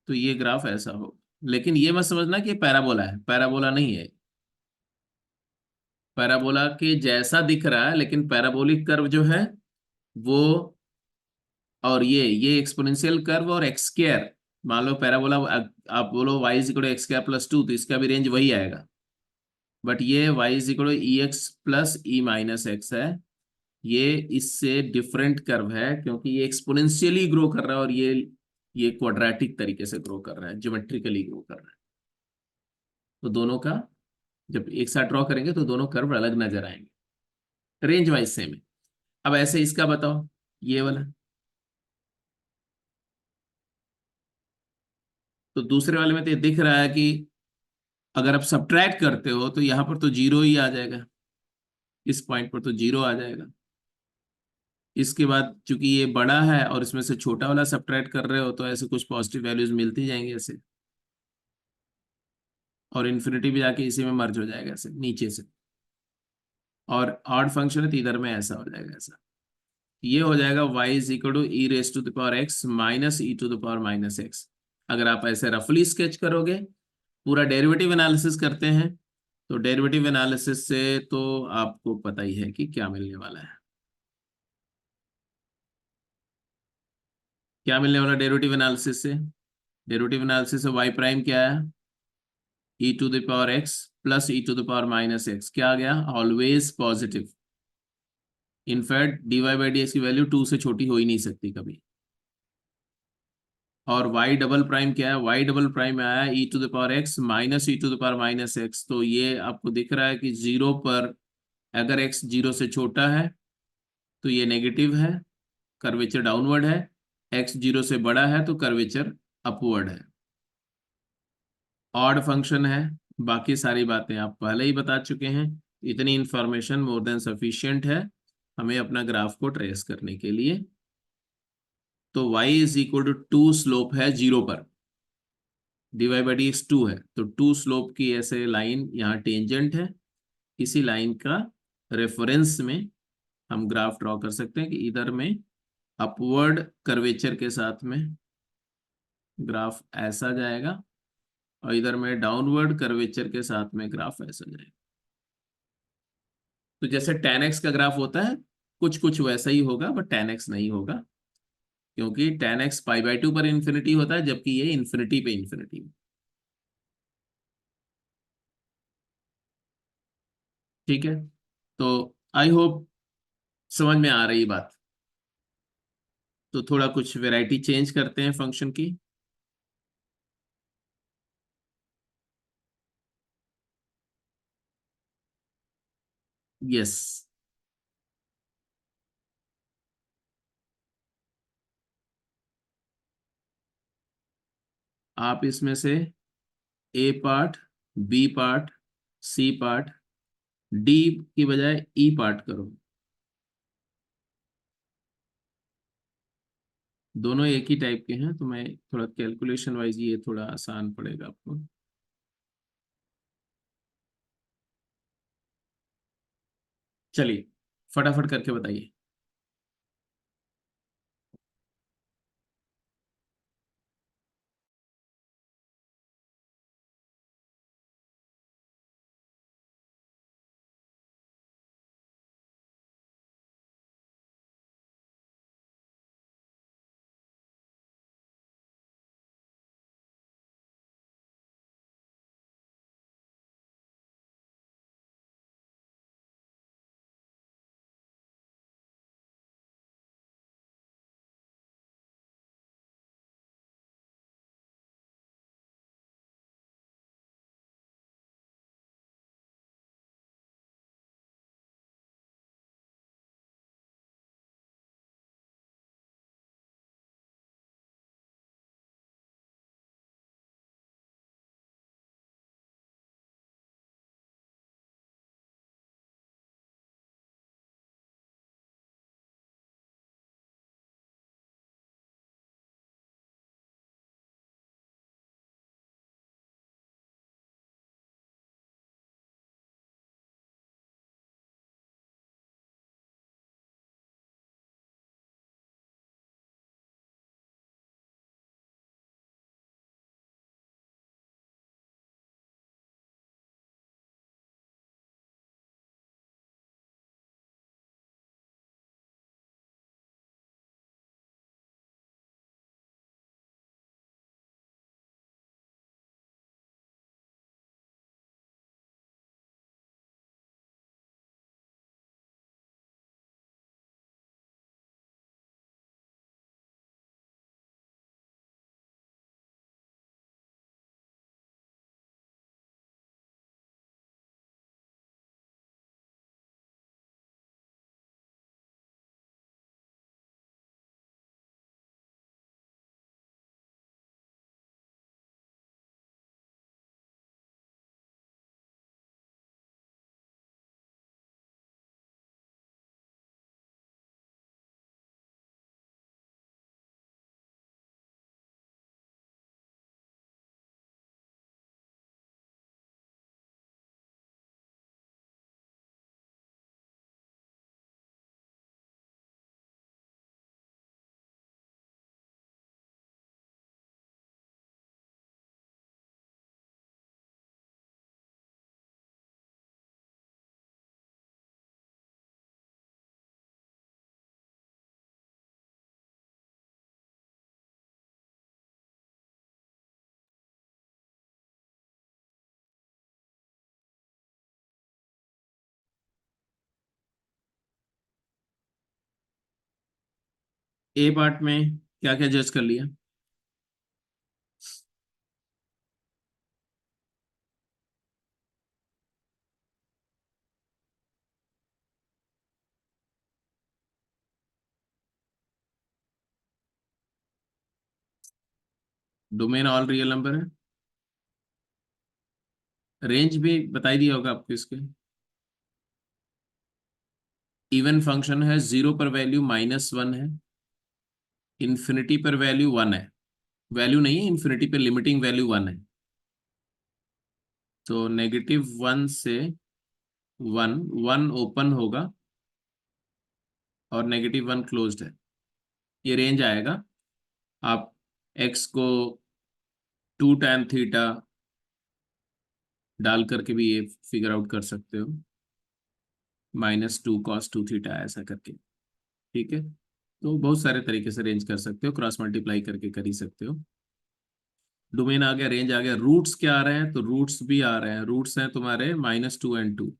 तो ये ग्राफ ऐसा होगा। लेकिन ये मत समझना कि पैराबोला है, पैराबोला नहीं है। पैराबोला के जैसा दिख रहा है, लेकिन पैराबोलिक कर्व जो है वो, और ये एक्सपोनेंशियल कर्व और एक्स स्क्वायर, मान लो पैराबोला, आप बोलो y is equal to x square plus 2, तो इसका भी रेंज वही आएगा। बट ये y is equal to e x plus e minus x है, ये इससे डिफरेंट कर्व है, क्योंकि ये एक्सपोनेंशियली ग्रो कर रहा है और ये क्वाड्रेटिक तरीके से ग्रो कर रहा है, ज्योमेट्रिकली ग्रो कर रहा है। तो दोनों का जब एक साथ ड्रॉ करेंगे तो दोनों कर्व अलग नजर आएंगे, रेंज वाइज सेम है। अब ऐसे इसका बताओ, ये वाला। तो दूसरे वाले में तो ये दिख रहा है कि अगर आप सब्ट्रैक्ट करते हो तो यहां पर तो जीरो ही आ जाएगा, इस पॉइंट पर तो जीरो आ जाएगा। इसके बाद चूंकि ये बड़ा है और इसमें से छोटा वाला सब्ट्रैक्ट कर रहे हो, तो ऐसे कुछ पॉजिटिव वैल्यूज मिलती जाएंगी ऐसे, और इन्फिनिटी भी जाके इसी में मर्ज हो जाएगा ऐसे नीचे से। और ऑड फंक्शन है तो इधर में ऐसा हो जाएगा, ऐसा ये हो जाएगा y is equal to e raise to the power x minus e to the power minus x. अगर आप ऐसे रफली स्केच करोगे, पूरा डेरिवेटिव एनालिसिस करते हैं, तो डेरिवेटिव एनालिसिस से तो आपको पता ही है कि क्या मिलने वाला है। क्या मिलने वाला डेरिवेटिव एनालिसिस से? डेरिवेटिव एनालिसिस से y प्राइम क्या है, e to the power x plus e to the power minus x, क्या आ गया, always positive. In fact dy by d x की वैल्यू 2 से छोटी हो ही नहीं सकती कभी। और y डबल प्राइम क्या है, y डबल प्राइम आया e to the power x minus e to the power minus x. तो ये आपको दिख रहा है कि जीरो पर अगर x जीरो से छोटा है तो ये नेगेटिव है, कर्वेचर डाउनवर्ड है। x जीरो से बड़ा है तो कर्वेचर अपवर्ड है। ऑड फंक्शन है, बाकी सारी बातें आप पहले ही बता चुके हैं। इतनी इंफॉर्मेशन मोर देन सफिशिएंट है हमें अपना ग्राफ को ट्रेस करने के लिए। तो y is equal to 2 slope है जीरो पर, dy बाई डी एक्स 2 है, तो 2 स्लोप की ऐसे लाइन यहाँ टेंजेंट है, इसी लाइन का रेफरेंस में हम ग्राफ ड्रॉ कर सकते हैं कि इधर में अपवर्ड कर्वेचर के साथ में ग्राफ ऐसा जाएगा, और इधर में डाउनवर्ड कर्वेचर के साथ में ग्राफ ऐसा जाएगा। तो जैसे tan x का ग्राफ होता है, कुछ कुछ वैसा ही होगा, बट tan x नहीं होगा, क्योंकि tan x पाई बाई 2 पर इंफिनिटी होता है, जबकि ये इंफिनिटी पे इंफिनिटी। ठीक है, तो आई होप समझ में आ रही बात। तो थोड़ा कुछ वैरायटी चेंज करते हैं फंक्शन की। यस, आप इसमें से A part, B part, C part, D की बजाय ई पार्ट करो। दोनों एक ही टाइप के हैं, तो मैं थोड़ा कैलकुलेशन वाइज ये थोड़ा आसान पड़ेगा आपको। चलिए फटाफट करके बताइए। ए पार्ट में क्या क्या जज कर लिया? डोमेन ऑल रियल नंबर है। रेंज भी बता ही दिया होगा आपको इसके। इवन फंक्शन है, 0 पर वैल्यू -1 है, इन्फिनिटी पर वैल्यू 1 है। वैल्यू नहीं है, इन्फिनिटी पे लिमिटिंग वैल्यू 1 है। तो -1 से 1, 1 ओपन होगा और -1 क्लोज्ड है। ये रेंज आएगा। आप x को 2 tan थीटा डाल करके भी ये फिगर आउट कर सकते हो, -2 cos 2 थीटा ऐसा करके। ठीक है, तो बहुत सारे तरीके से रेंज कर सकते हो, क्रॉस मल्टीप्लाई करके कर ही सकते हो। डोमेन आ गया, रेंज आ गया। रूट्स क्या आ रहे हैं? तो रूट्स भी आ रहे हैं। रूट्स हैं तुम्हारे -2 and 2,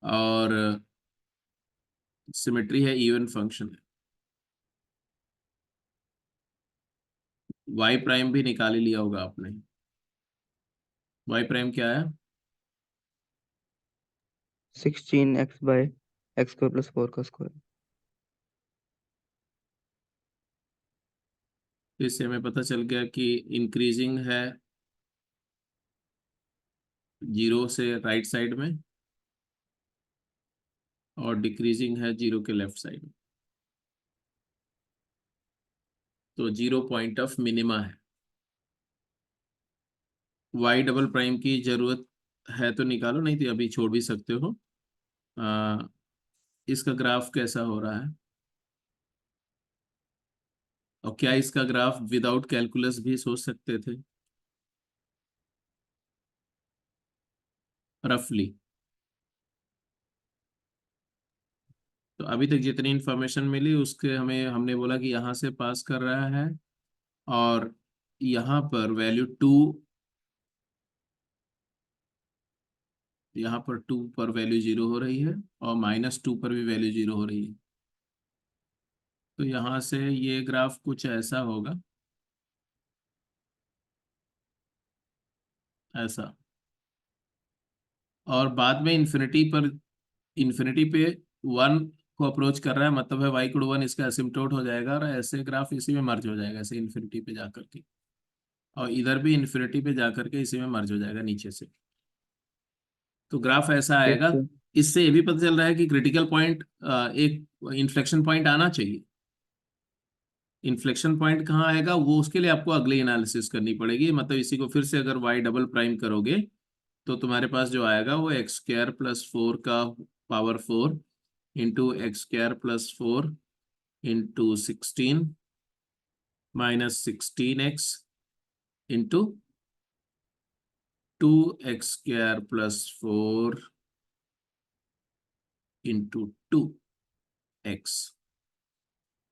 और सिमेट्री है, इवन फंक्शन है। वाई प्राइम भी निकाल ही लिया होगा आपने। वाई प्राइम क्या है? 16x/x² + 4 का स्क्वायर। इससे हमें पता चल गया कि इंक्रीजिंग है 0 से राइट साइड में, और डिक्रीजिंग है 0 के लेफ्ट साइड में। तो 0 पॉइंट ऑफ मिनिमा है। वाई डबल प्राइम की जरूरत है तो निकालो, नहीं तो अभी छोड़ भी सकते हो। आ, इसका ग्राफ कैसा हो रहा है, और क्या इसका ग्राफ विदाउट कैलकुलस भी सोच सकते थे रफली? तो अभी तक जितनी इंफॉर्मेशन मिली उसके हमने बोला कि यहाँ से पास कर रहा है, और यहाँ पर वैल्यू 2, यहाँ पर 2 पर वैल्यू 0 हो रही है, और -2 पर भी वैल्यू 0 हो रही है। तो यहाँ से ये ग्राफ कुछ ऐसा होगा, ऐसा। और बाद में इन्फिनिटी पे 1 को अप्रोच कर रहा है, मतलब है y = 1, इसका एसिम्प्टोट हो जाएगा, और ऐसे ग्राफ इसी में मर्ज हो जाएगा, ऐसे इन्फिनिटी पे जा करके, और इधर भी इन्फिनिटी पे जा करके इसी में मर्ज हो जाएगा नीचे से। तो ग्राफ ऐसा यस आएगा। सर। इससे ये भी पता चल रहा है कि क्रिटिकल पॉइंट, एक इन्फ्लेक्शन पॉइंट आना चाहिए। इन्फ्लेक्शन पॉइंट कहाँ आएगा, वो उसके लिए आपको अगली एनालिसिस करनी पड़ेगी। मतलब इसी को फिर से अगर वाई डबल प्राइम करोगे, तो तुम्हारे पास जो आएगा वो x² + 4 का power 4 into x² + 4 into 16 -16x into 2x² + 4 into 2x।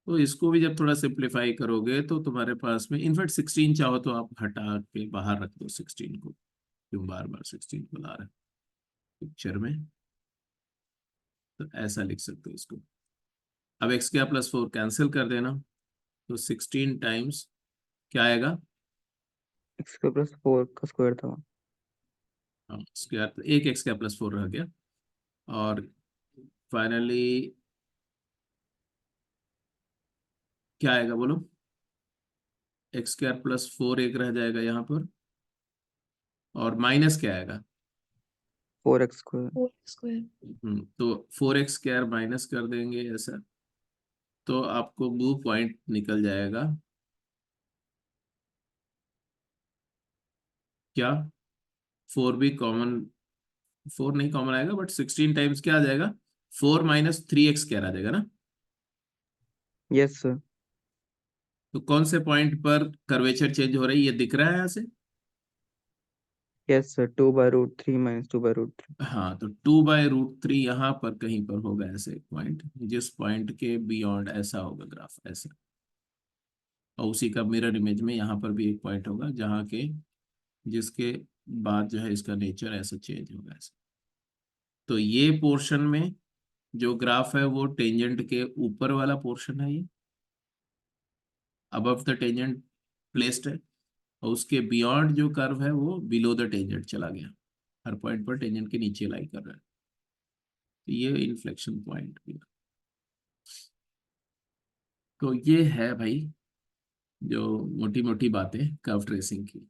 तो इसको भी जब थोड़ा सिंप्लीफाई करोगे तो तुम्हारे पास में इनफैक्ट 16 चाहो तो आप हटा के बाहर रख दो 16 को, क्यों बार बार 16 को ला रहे पिक्चर में। तो ऐसा लिख सकते हो इसको। अब x² + 4 कैंसिल कर देना, तो 16 टाइम्स क्या आएगा? x² + 4 का स्क्वायर था। हाँ, स्क्वायर, तो एक x² + 4 रह गया। और फाइनली क्या आएगा बोलो? x² + 4 एक रह जाएगा यहाँ पर, और माइनस क्या आएगा? 4x²। 4 स्क्वायर। तो 4x² माइनस कर देंगे ऐसा, तो आपको ब्लू पॉइंट निकल जाएगा। क्या 4 भी कॉमन, 4 नहीं कॉमन आएगा, बट 16 टाइम्स क्या आ जाएगा? 4 - 3x² आ जाएगा ना। Yes sir. तो कौन से पॉइंट पर कर्वेचर चेंज हो रही है, ये दिख रहा है यहाँ से? Yes sir, 2/√3 - 2/√3। हाँ, तो 2/√3 यहाँ पर कहीं पर होगा ऐसे एक पॉइंट, जिस पॉइंट के बियॉन्ड ऐसा होगा ग्राफ, ऐसा। और उसी का मिरर इमेज में यहाँ पर भी एक पॉइंट होगा जहाँ के, जिसके बाद जो है इसका नेचर ऐसा चेंज होगा ऐसा। तो ये पोर्शन में जो ग्राफ है वो टेंजेंट के ऊपर वाला पोर्शन है, ये अबव द टेंजेंट प्लेस्ड है, और उसके बियॉन्ड जो कर्व है वो बिलो द टेंजेंट चला गया, हर पॉइंट पर टेंजेंट के नीचे लाई कर रहा है। तो ये इन्फ्लेक्शन पॉइंट भी। तो ये है भाई जो मोटी मोटी बातें कर्व ट्रेसिंग की।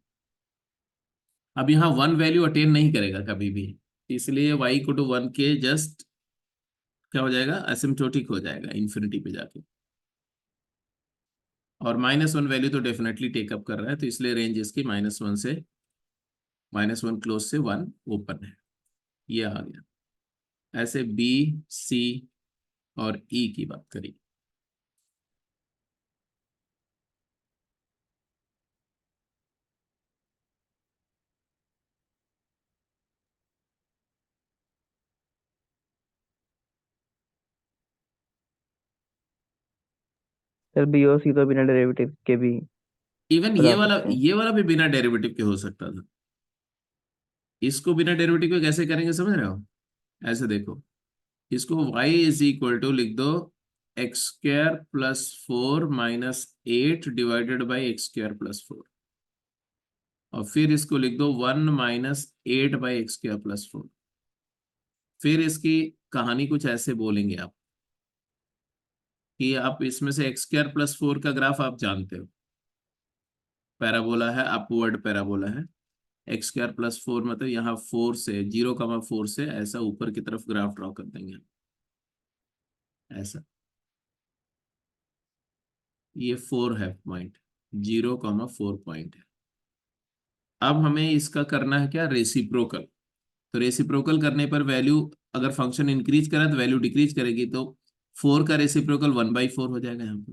अब यहाँ वन वैल्यू अटेन नहीं करेगा कभी भी, इसलिए वाई को टू वन के जस्ट क्या हो जाएगा, असिम्प्टोटिक हो जाएगा इन्फिनिटी पे जाके। और -1 वैल्यू तो डेफिनेटली टेकअप कर रहा है, तो इसलिए रेंज इसकी -1 से -1 क्लोज से 1 ओपन है। ये आ गया। ऐसे बी, सी और ई की बात करी। सर बी और सी तो बिना डेरिवेटिव के भी इवन बता सकते हैं। ये वाला भी बिना डेरिवेटिव के हो सकता था। इसको बिना डेरिवेटिव के कैसे करेंगे समझ रहे हो? ऐसे देखो, इसको y इज इक्वल टू लिख दो x² + 4 - 8 डिवाइडेड बाई x²+4, और फिर इसको लिख दो 1 - 8/x²+4। फिर इसकी कहानी कुछ ऐसे बोलेंगे आप कि आप इसमें से x²+4 का ग्राफ आप जानते हो, पैराबोला है, अपवर्ड पैराबोला है। x²+4 मतलब यहाँ 4 से 0,4 से ऐसा ऊपर की तरफ ग्राफ ड्रॉ कर देंगे, ऐसा। ये 4 है पॉइंट, 0,4 पॉइंट है। अब हमें इसका करना है क्या, रेसिप्रोकल। तो रेसिप्रोकल करने पर वैल्यू, अगर फंक्शन इंक्रीज करा तो वैल्यू डिक्रीज करेगी, तो 4 का रेसिप्रोकल 1/4 हो जाएगा यहाँ पे,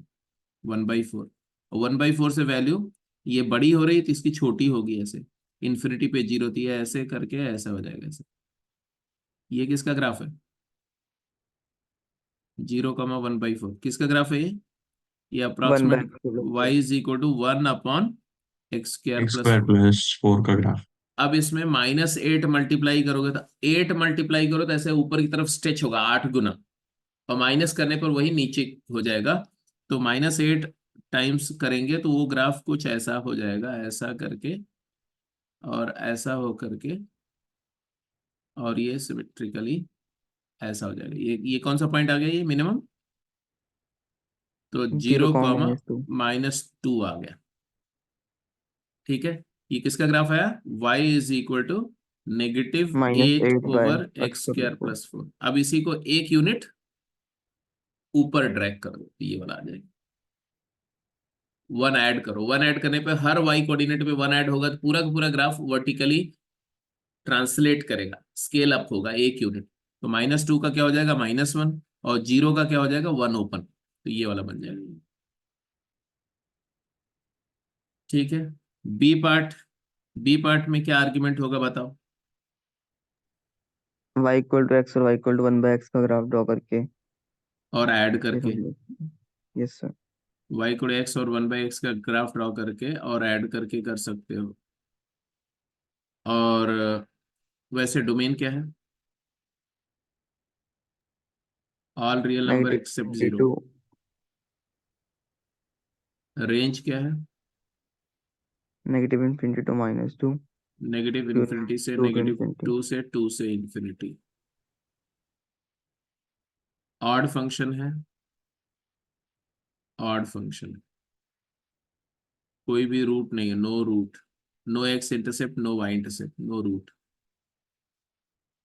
1/4। और 1/4 से वैल्यू ये बड़ी हो रही तो इसकी छोटी होगी, ऐसे इन्फिनिटी पे 0 थी, ऐसे करके ऐसा हो जाएगा ऐसे। ये किसका ग्राफ है? 0,1/4 किसका ग्राफ है ये 1/4 approximate y is equal to 1/x² x plus square 4। Plus 4 का ग्राफ। अब इसमें -8 मल्टीप्लाई करोगे तो 8 मल्टीप्लाई करो तो ऐसे ऊपर की तरफ स्ट्रेच होगा 8 गुना, और माइनस करने पर वही नीचे हो जाएगा। तो -8 टाइम्स करेंगे तो वो ग्राफ कुछ ऐसा हो जाएगा, ऐसा करके और ऐसा हो करके, और ये सिमेट्रिकली ऐसा हो जाएगा। ये कौन सा पॉइंट आ गया, ये मिनिमम, तो 0, 0, -2 -2 आ गया। ठीक है, ये किसका ग्राफ आया, y is equal to -8 -8 by over x² + 4। अब इसी को एक यूनिट ऊपर ड्रैग कर दो तो ये वाला आ जाएगा। 1 ऐड करो, 1 ऐड करने पे हर y कोऑर्डिनेट पे 1 ऐड होगा तो पूरा का पूरा ग्राफ वर्टिकली ट्रांसलेट करेगा, स्केल अप होगा 1 यूनिट। तो -2 का क्या हो जाएगा, -1, और 0 का क्या हो जाएगा, 1 ओपन, तो ये वाला बन जाएगा। ठीक है, बी पार्ट, बी पार्ट में क्या आर्ग्यूमेंट होगा बताओ? y = x और y = 1/x का ग्राफ ड्रॉ करके और ऐड फिर करके, हम लोग। Yes sir. y को x और 1/x का ग्राफ ड्रॉ करके और ऐड करके कर सकते हो। और वैसे डोमेन क्या है, all real number except 0। -22 range क्या है, -∞ to -2 नेगेटिव to इन्फिनिटी से 2 to -2 infinity। से 2 से इन्फिनिटी। ऑड फंक्शन है, ऑड फंक्शन, कोई भी रूट नहीं है, no root, no x intercept, no y intercept, no root.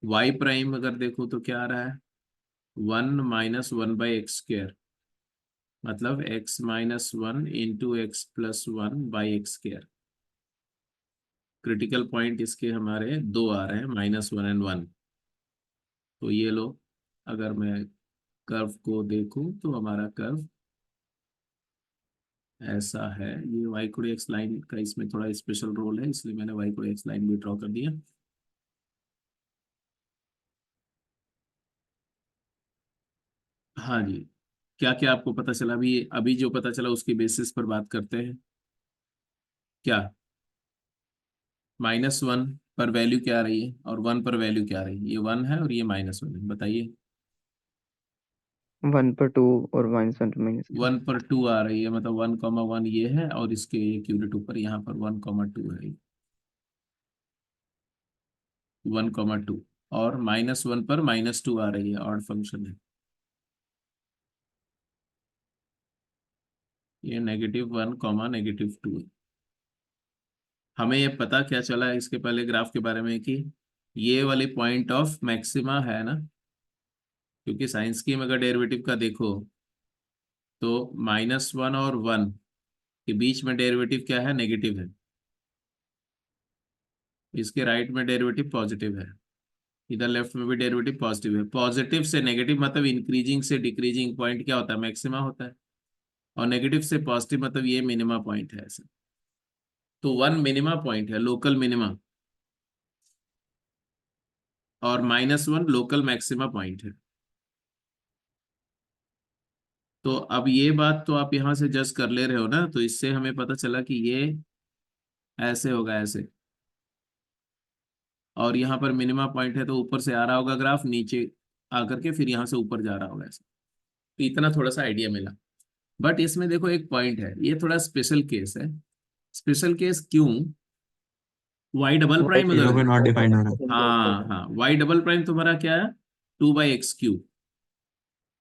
Y prime अगर देखो तो क्या आ रहा है, 1 - 1/x², मतलब x-1 into x+1/x²। Critical point इसके हमारे 2 आ रहे हैं, -1 और 1। तो ये लो, अगर मैं कर्व को देखूं तो हमारा कर्व ऐसा है। ये y को x लाइन का इसमें थोड़ा स्पेशल रोल है, इसलिए मैंने y को x लाइन भी ड्रॉ कर दिया। हाँ जी, क्या क्या आपको पता चला, अभी अभी जो पता चला उसके बेसिस पर बात करते हैं। क्या, -1 पर वैल्यू क्या आ रही है और 1 पर वैल्यू क्या आ रही है? ये 1 है और ये -1 है, बताइए। 1 पर 2 और -1 पर -2। 1 पर 2 आ रही है, मतलब 1,1 ये है, और इसके एक यूनिट ऊपर यहाँ पर 1,2 है, 1,2, और -1 पर -2 आ रही है, ऑड फंक्शन है। ये -1, -2 है। हमें ये पता क्या चला है इसके पहले ग्राफ के बारे में, कि ये वाली पॉइंट ऑफ मैक्सिमा है ना, क्योंकि साइंस की में अगर डेरिवेटिव का देखो तो -1 और 1 के बीच में डेरिवेटिव क्या है, नेगेटिव है। इसके राइट में डेरिवेटिव पॉजिटिव है, इधर लेफ्ट में भी डेरिवेटिव पॉजिटिव है। पॉजिटिव से नेगेटिव मतलब इंक्रीजिंग से डिक्रीजिंग पॉइंट क्या होता है, मैक्सिमा होता है, और नेगेटिव से पॉजिटिव मतलब ये मिनिमा पॉइंट है ऐसा। तो 1 मिनिमा पॉइंट है, लोकल मिनिमा, और -1 लोकल मैक्सिमा पॉइंट है। तो अब ये बात तो आप यहां से जज कर ले रहे हो ना, तो इससे हमें पता चला कि ये ऐसे होगा, ऐसे, और यहाँ पर मिनिमा पॉइंट है तो ऊपर से आ रहा होगा ग्राफ, नीचे आकर के फिर यहाँ से ऊपर जा रहा होगा ऐसे। तो इतना थोड़ा सा आइडिया मिला। बट इसमें देखो एक पॉइंट है, ये थोड़ा स्पेशल केस है। स्पेशल केस क्यों? वाई डबल प्राइम जीरो अगर, पे नॉट डिफाइंड हो रहा हाँ हाँ, वाई डबल प्राइम तुम्हारा क्या है, 2/x³।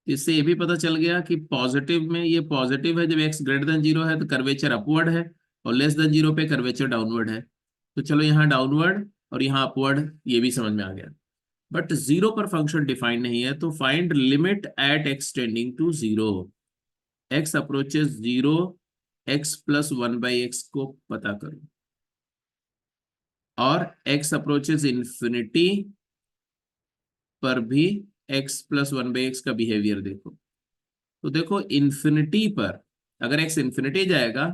इससे ये भी पता चल गया कि पॉजिटिव में ये पॉजिटिव है, जब x greater than 0 है तो कर्वेचर अपवर्ड है, और लेस देन 0 पे कर्वेचर डाउनवर्ड है। तो चलो यहाँ डाउनवर्ड और यहाँ अपवर्ड, ये भी समझ में आ गया। बट 0 पर फंक्शन डिफाइंड नहीं है, तो find limit at x tending to 0, x approaches 0, x+1/x को पता करो, और x अप्रोचेस इंफिनिटी पर भी x+1/x का बिहेवियर देखो। तो देखो इंफिनिटी पर अगर x इंफिनिटी जाएगा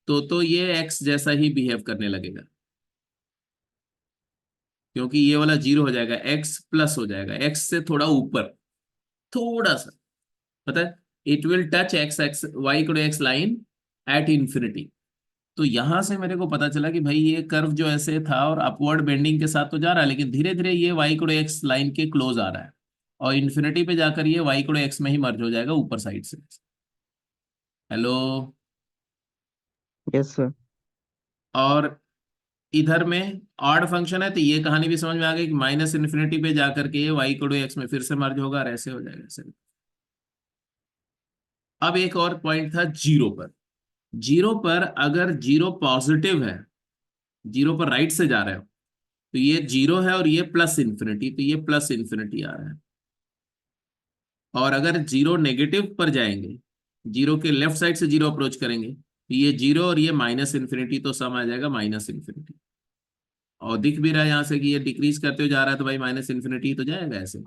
तो ये x जैसा ही बिहेव करने लगेगा, क्योंकि ये वाला 0 हो जाएगा, x प्लस हो जाएगा, x से थोड़ा ऊपर, थोड़ा सा, पता है, it will touch x y=x line at infinity. तो यहां से मेरे को पता चला कि भाई ये कर्व जो ऐसे था और अपवर्ड बेंडिंग के साथ तो जा रहा है, लेकिन धीरे धीरे ये y=x लाइन के क्लोज आ रहा है, और इन्फिनिटी पे जाकर ये y=x में ही मर्ज हो जाएगा ऊपर साइड से। हेलो। Yes sir. और इधर में ऑड फंक्शन है, तो ये कहानी भी समझ में आ गई कि -∞ पे जाकर के ये y=x में फिर से मर्ज होगा, और ऐसे हो जाएगा ऐसे। अब एक और पॉइंट था 0 पर। 0 पर अगर 0 पॉजिटिव है, 0 पर राइट से जा रहे हो, तो ये 0 है और ये +∞, तो ये +∞ आ रहा है। और अगर 0 नेगेटिव पर जाएंगे, 0 के लेफ्ट साइड से 0 अप्रोच करेंगे, तो ये 0 और ये -∞, तो सम आ जाएगा -∞। और दिख भी रहा है यहाँ से कि ये डिक्रीज करते हुए जा रहा है, तो भाई -∞ तो जाएगा ऐसे,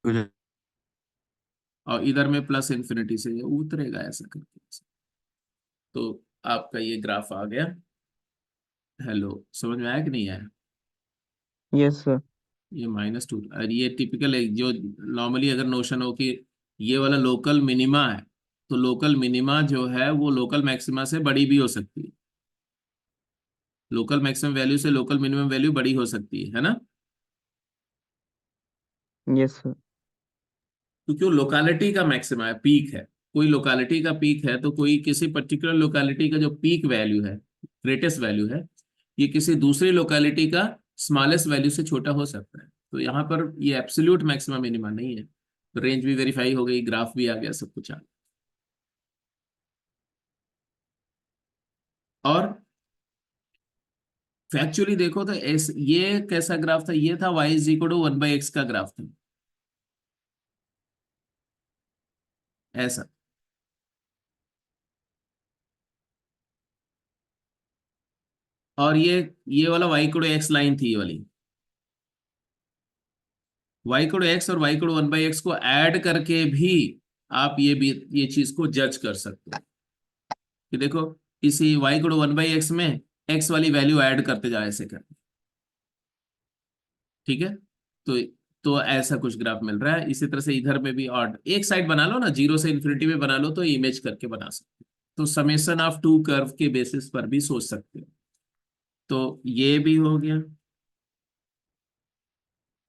है। और इधर में +∞ से ये उतरेगा ऐसा करके। तो आपका ये ग्राफ आ गया। हेलो, समझ में आया कि नहीं आया? Yes sir. ये -2, और ये टिपिकल है जो नॉर्मली अगर नोशन हो कि ये वाला लोकल मिनिमा है, तो लोकल मिनिमा जो है वो लोकल मैक्सिमा से बड़ी भी हो सकती है, लोकल मैक्सिमम वैल्यू से लोकल मिनिमम वैल्यू बड़ी हो सकती है ना? Yes sir. क्योंकि वो लोकालिटी का मैक्सिमा है, पीक है। कोई लोकालिटी का पीक है, तो कोई किसी पर्टिकुलर लोकालिटी का जो पीक वैल्यू है, ग्रेटेस्ट वैल्यू है, ये किसी दूसरी लोकालिटी का स्मॉलेस्ट वैल्यू से छोटा हो सकता है। तो यहाँ पर ये एब्सोल्यूट मैक्सिमा मिनिमा नहीं है। तो रेंज भी वेरीफाई हो गई, ग्राफ भी आ गया, सब कुछ आ गया। और फैक्चुअली देखो तो ये कैसा ग्राफ था, ये था y=1/x का ग्राफ था, ऐसा। और ये वाला y=x लाइन थी, ये वाली y=x और y=1/x को ऐड करके भी आप ये चीज को जज कर सकते हो कि देखो इसी y=1/x में x वाली वैल्यू ऐड करते जाओ ऐसे करके, ठीक है। तो तो ऐसा कुछ ग्राफ मिल रहा है। इसी तरह से इधर में भी ऑड एक साइड बना लो ना, 0 से इन्फिनिटी में बना लो, तो इमेज करके बना सकते हो। तो समेशन ऑफ टू कर्व के बेसिस पर भी सोच सकते हो। तो ये भी हो गया।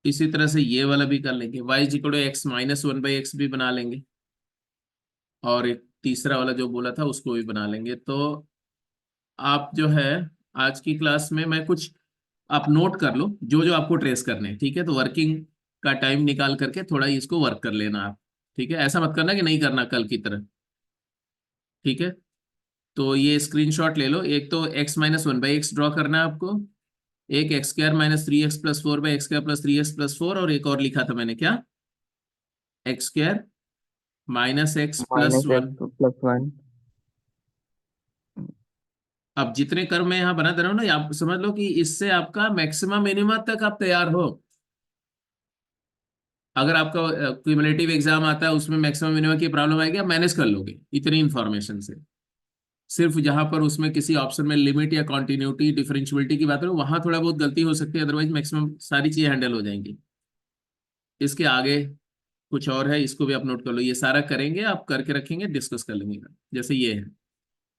इसी तरह से ये वाला भी कर लेंगे, y=x -1/x भी बना लेंगे। और एक तीसरा वाला जो बोला था उसको भी बना लेंगे। तो आप जो है आज की क्लास में मैं कुछ, आप नोट कर लो जो जो आपको ट्रेस करने हैं, ठीक है। तो वर्किंग का टाइम निकाल करके थोड़ा इसको वर्क कर लेना आप, ठीक है। ऐसा मत करना कि नहीं करना कल की तरह, ठीक है। तो ये स्क्रीनशॉट ले लो। एक तो x-1/x ड्रॉ करना है आपको, एक x² - 3x + 4/x² + 3x + 4, और एक और लिखा था मैंने क्या, x² - x+1। -x+1। अब जितने कर्व मैं यहाँ बना दे रहा हूँ ना, आप समझ लो कि इससे आपका मैक्सिमम मिनिमम तक आप तैयार हो। अगर आपका क्यूमुलेटिव एग्जाम आता है उसमें मैक्सिमम मिनिमम की प्रॉब्लम आएगी, आप मैनेज कर लोगे इतनी इंफॉर्मेशन से। सिर्फ जहां पर उसमें किसी ऑप्शन में लिमिट या कॉन्टिन्यूटी डिफरेंशियबिलिटी की बात करो, वहां थोड़ा बहुत गलती हो सकती है, अदरवाइज मैक्सिमम सारी चीजें हैंडल हो जाएंगी। इसके आगे कुछ और है, इसको भी आप नोट कर लो। ये सारा करेंगे, आप करके रखेंगे, डिस्कस कर लेंगे। जैसे ये है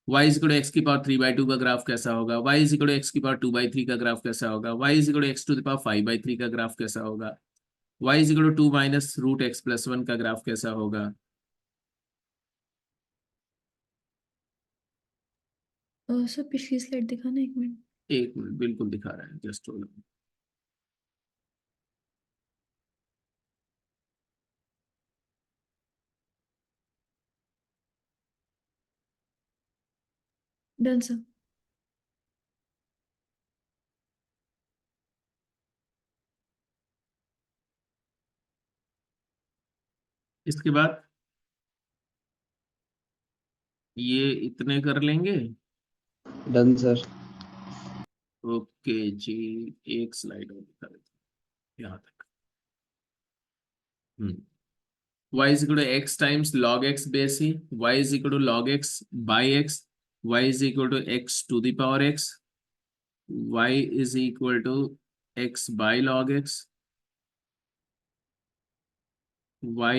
y = x⁻³ का ग्राफ कैसा होगा, y = x⁻²/3 का ग्राफ कैसा होगा, y = x⁵/3 का ग्राफ कैसा होगा, y = 2 - √x+1 का ग्राफ कैसा होगा। सर पिछली स्लाइड दिखाना, 1 मिनट। एक मिनट, बिल्कुल दिखा रहा है, जस्ट होल्ड। Done sir. इसके बाद ये इतने कर लेंगे। Done sir. ओके जी, एक स्लाइड और दिखा देते हैं यहाँ तक। y = x times log x base c, y = log x by x, y = x⁴ y x by log x, y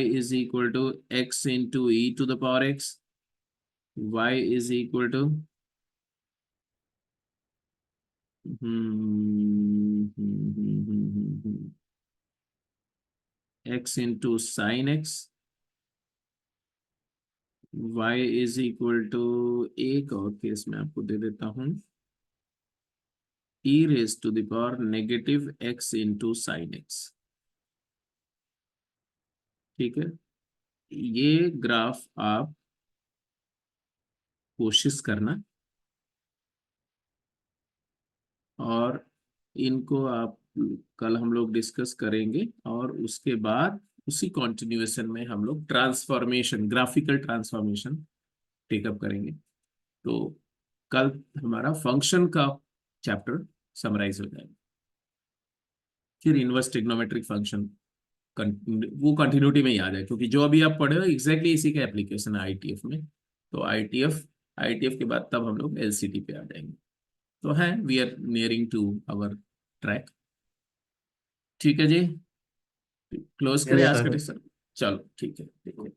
x into e⁴x, y x into sin x, y एक और case में आपको दे देता हूं, e⁻⁻x into sin x, ठीक है। ये graph आप कोशिश करना, और इनको आप कल हम लोग डिस्कस करेंगे, और उसके बाद उसी कंटिन्यूएशन में हम लोग ट्रांसफॉर्मेशन, ग्राफिकल ट्रांसफॉर्मेशन टेकअप करेंगे। तो कल हमारा फंक्शन का चैप्टर समराइज हो जाएगा। फिर इनवर्स ट्रिग्नोमेट्रिक फंक्शन वो कंटिन्यूटी में ही आ जाए, क्योंकि जो अभी आप पढ़े हो एग्जैक्टली इसी का एप्लीकेशन है आईटीएफ में। तो आईटीएफ के बाद तब हम लोग एलसीटी पे आ जाएंगे। तो है, we are nearing to our track. ठीक है जी, क्लोज करें यस आज का सर। डिस्कशन। चलो ठीक है, ठीक है।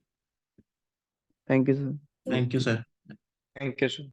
Thank you sir. Thank you sir. Thank you sir.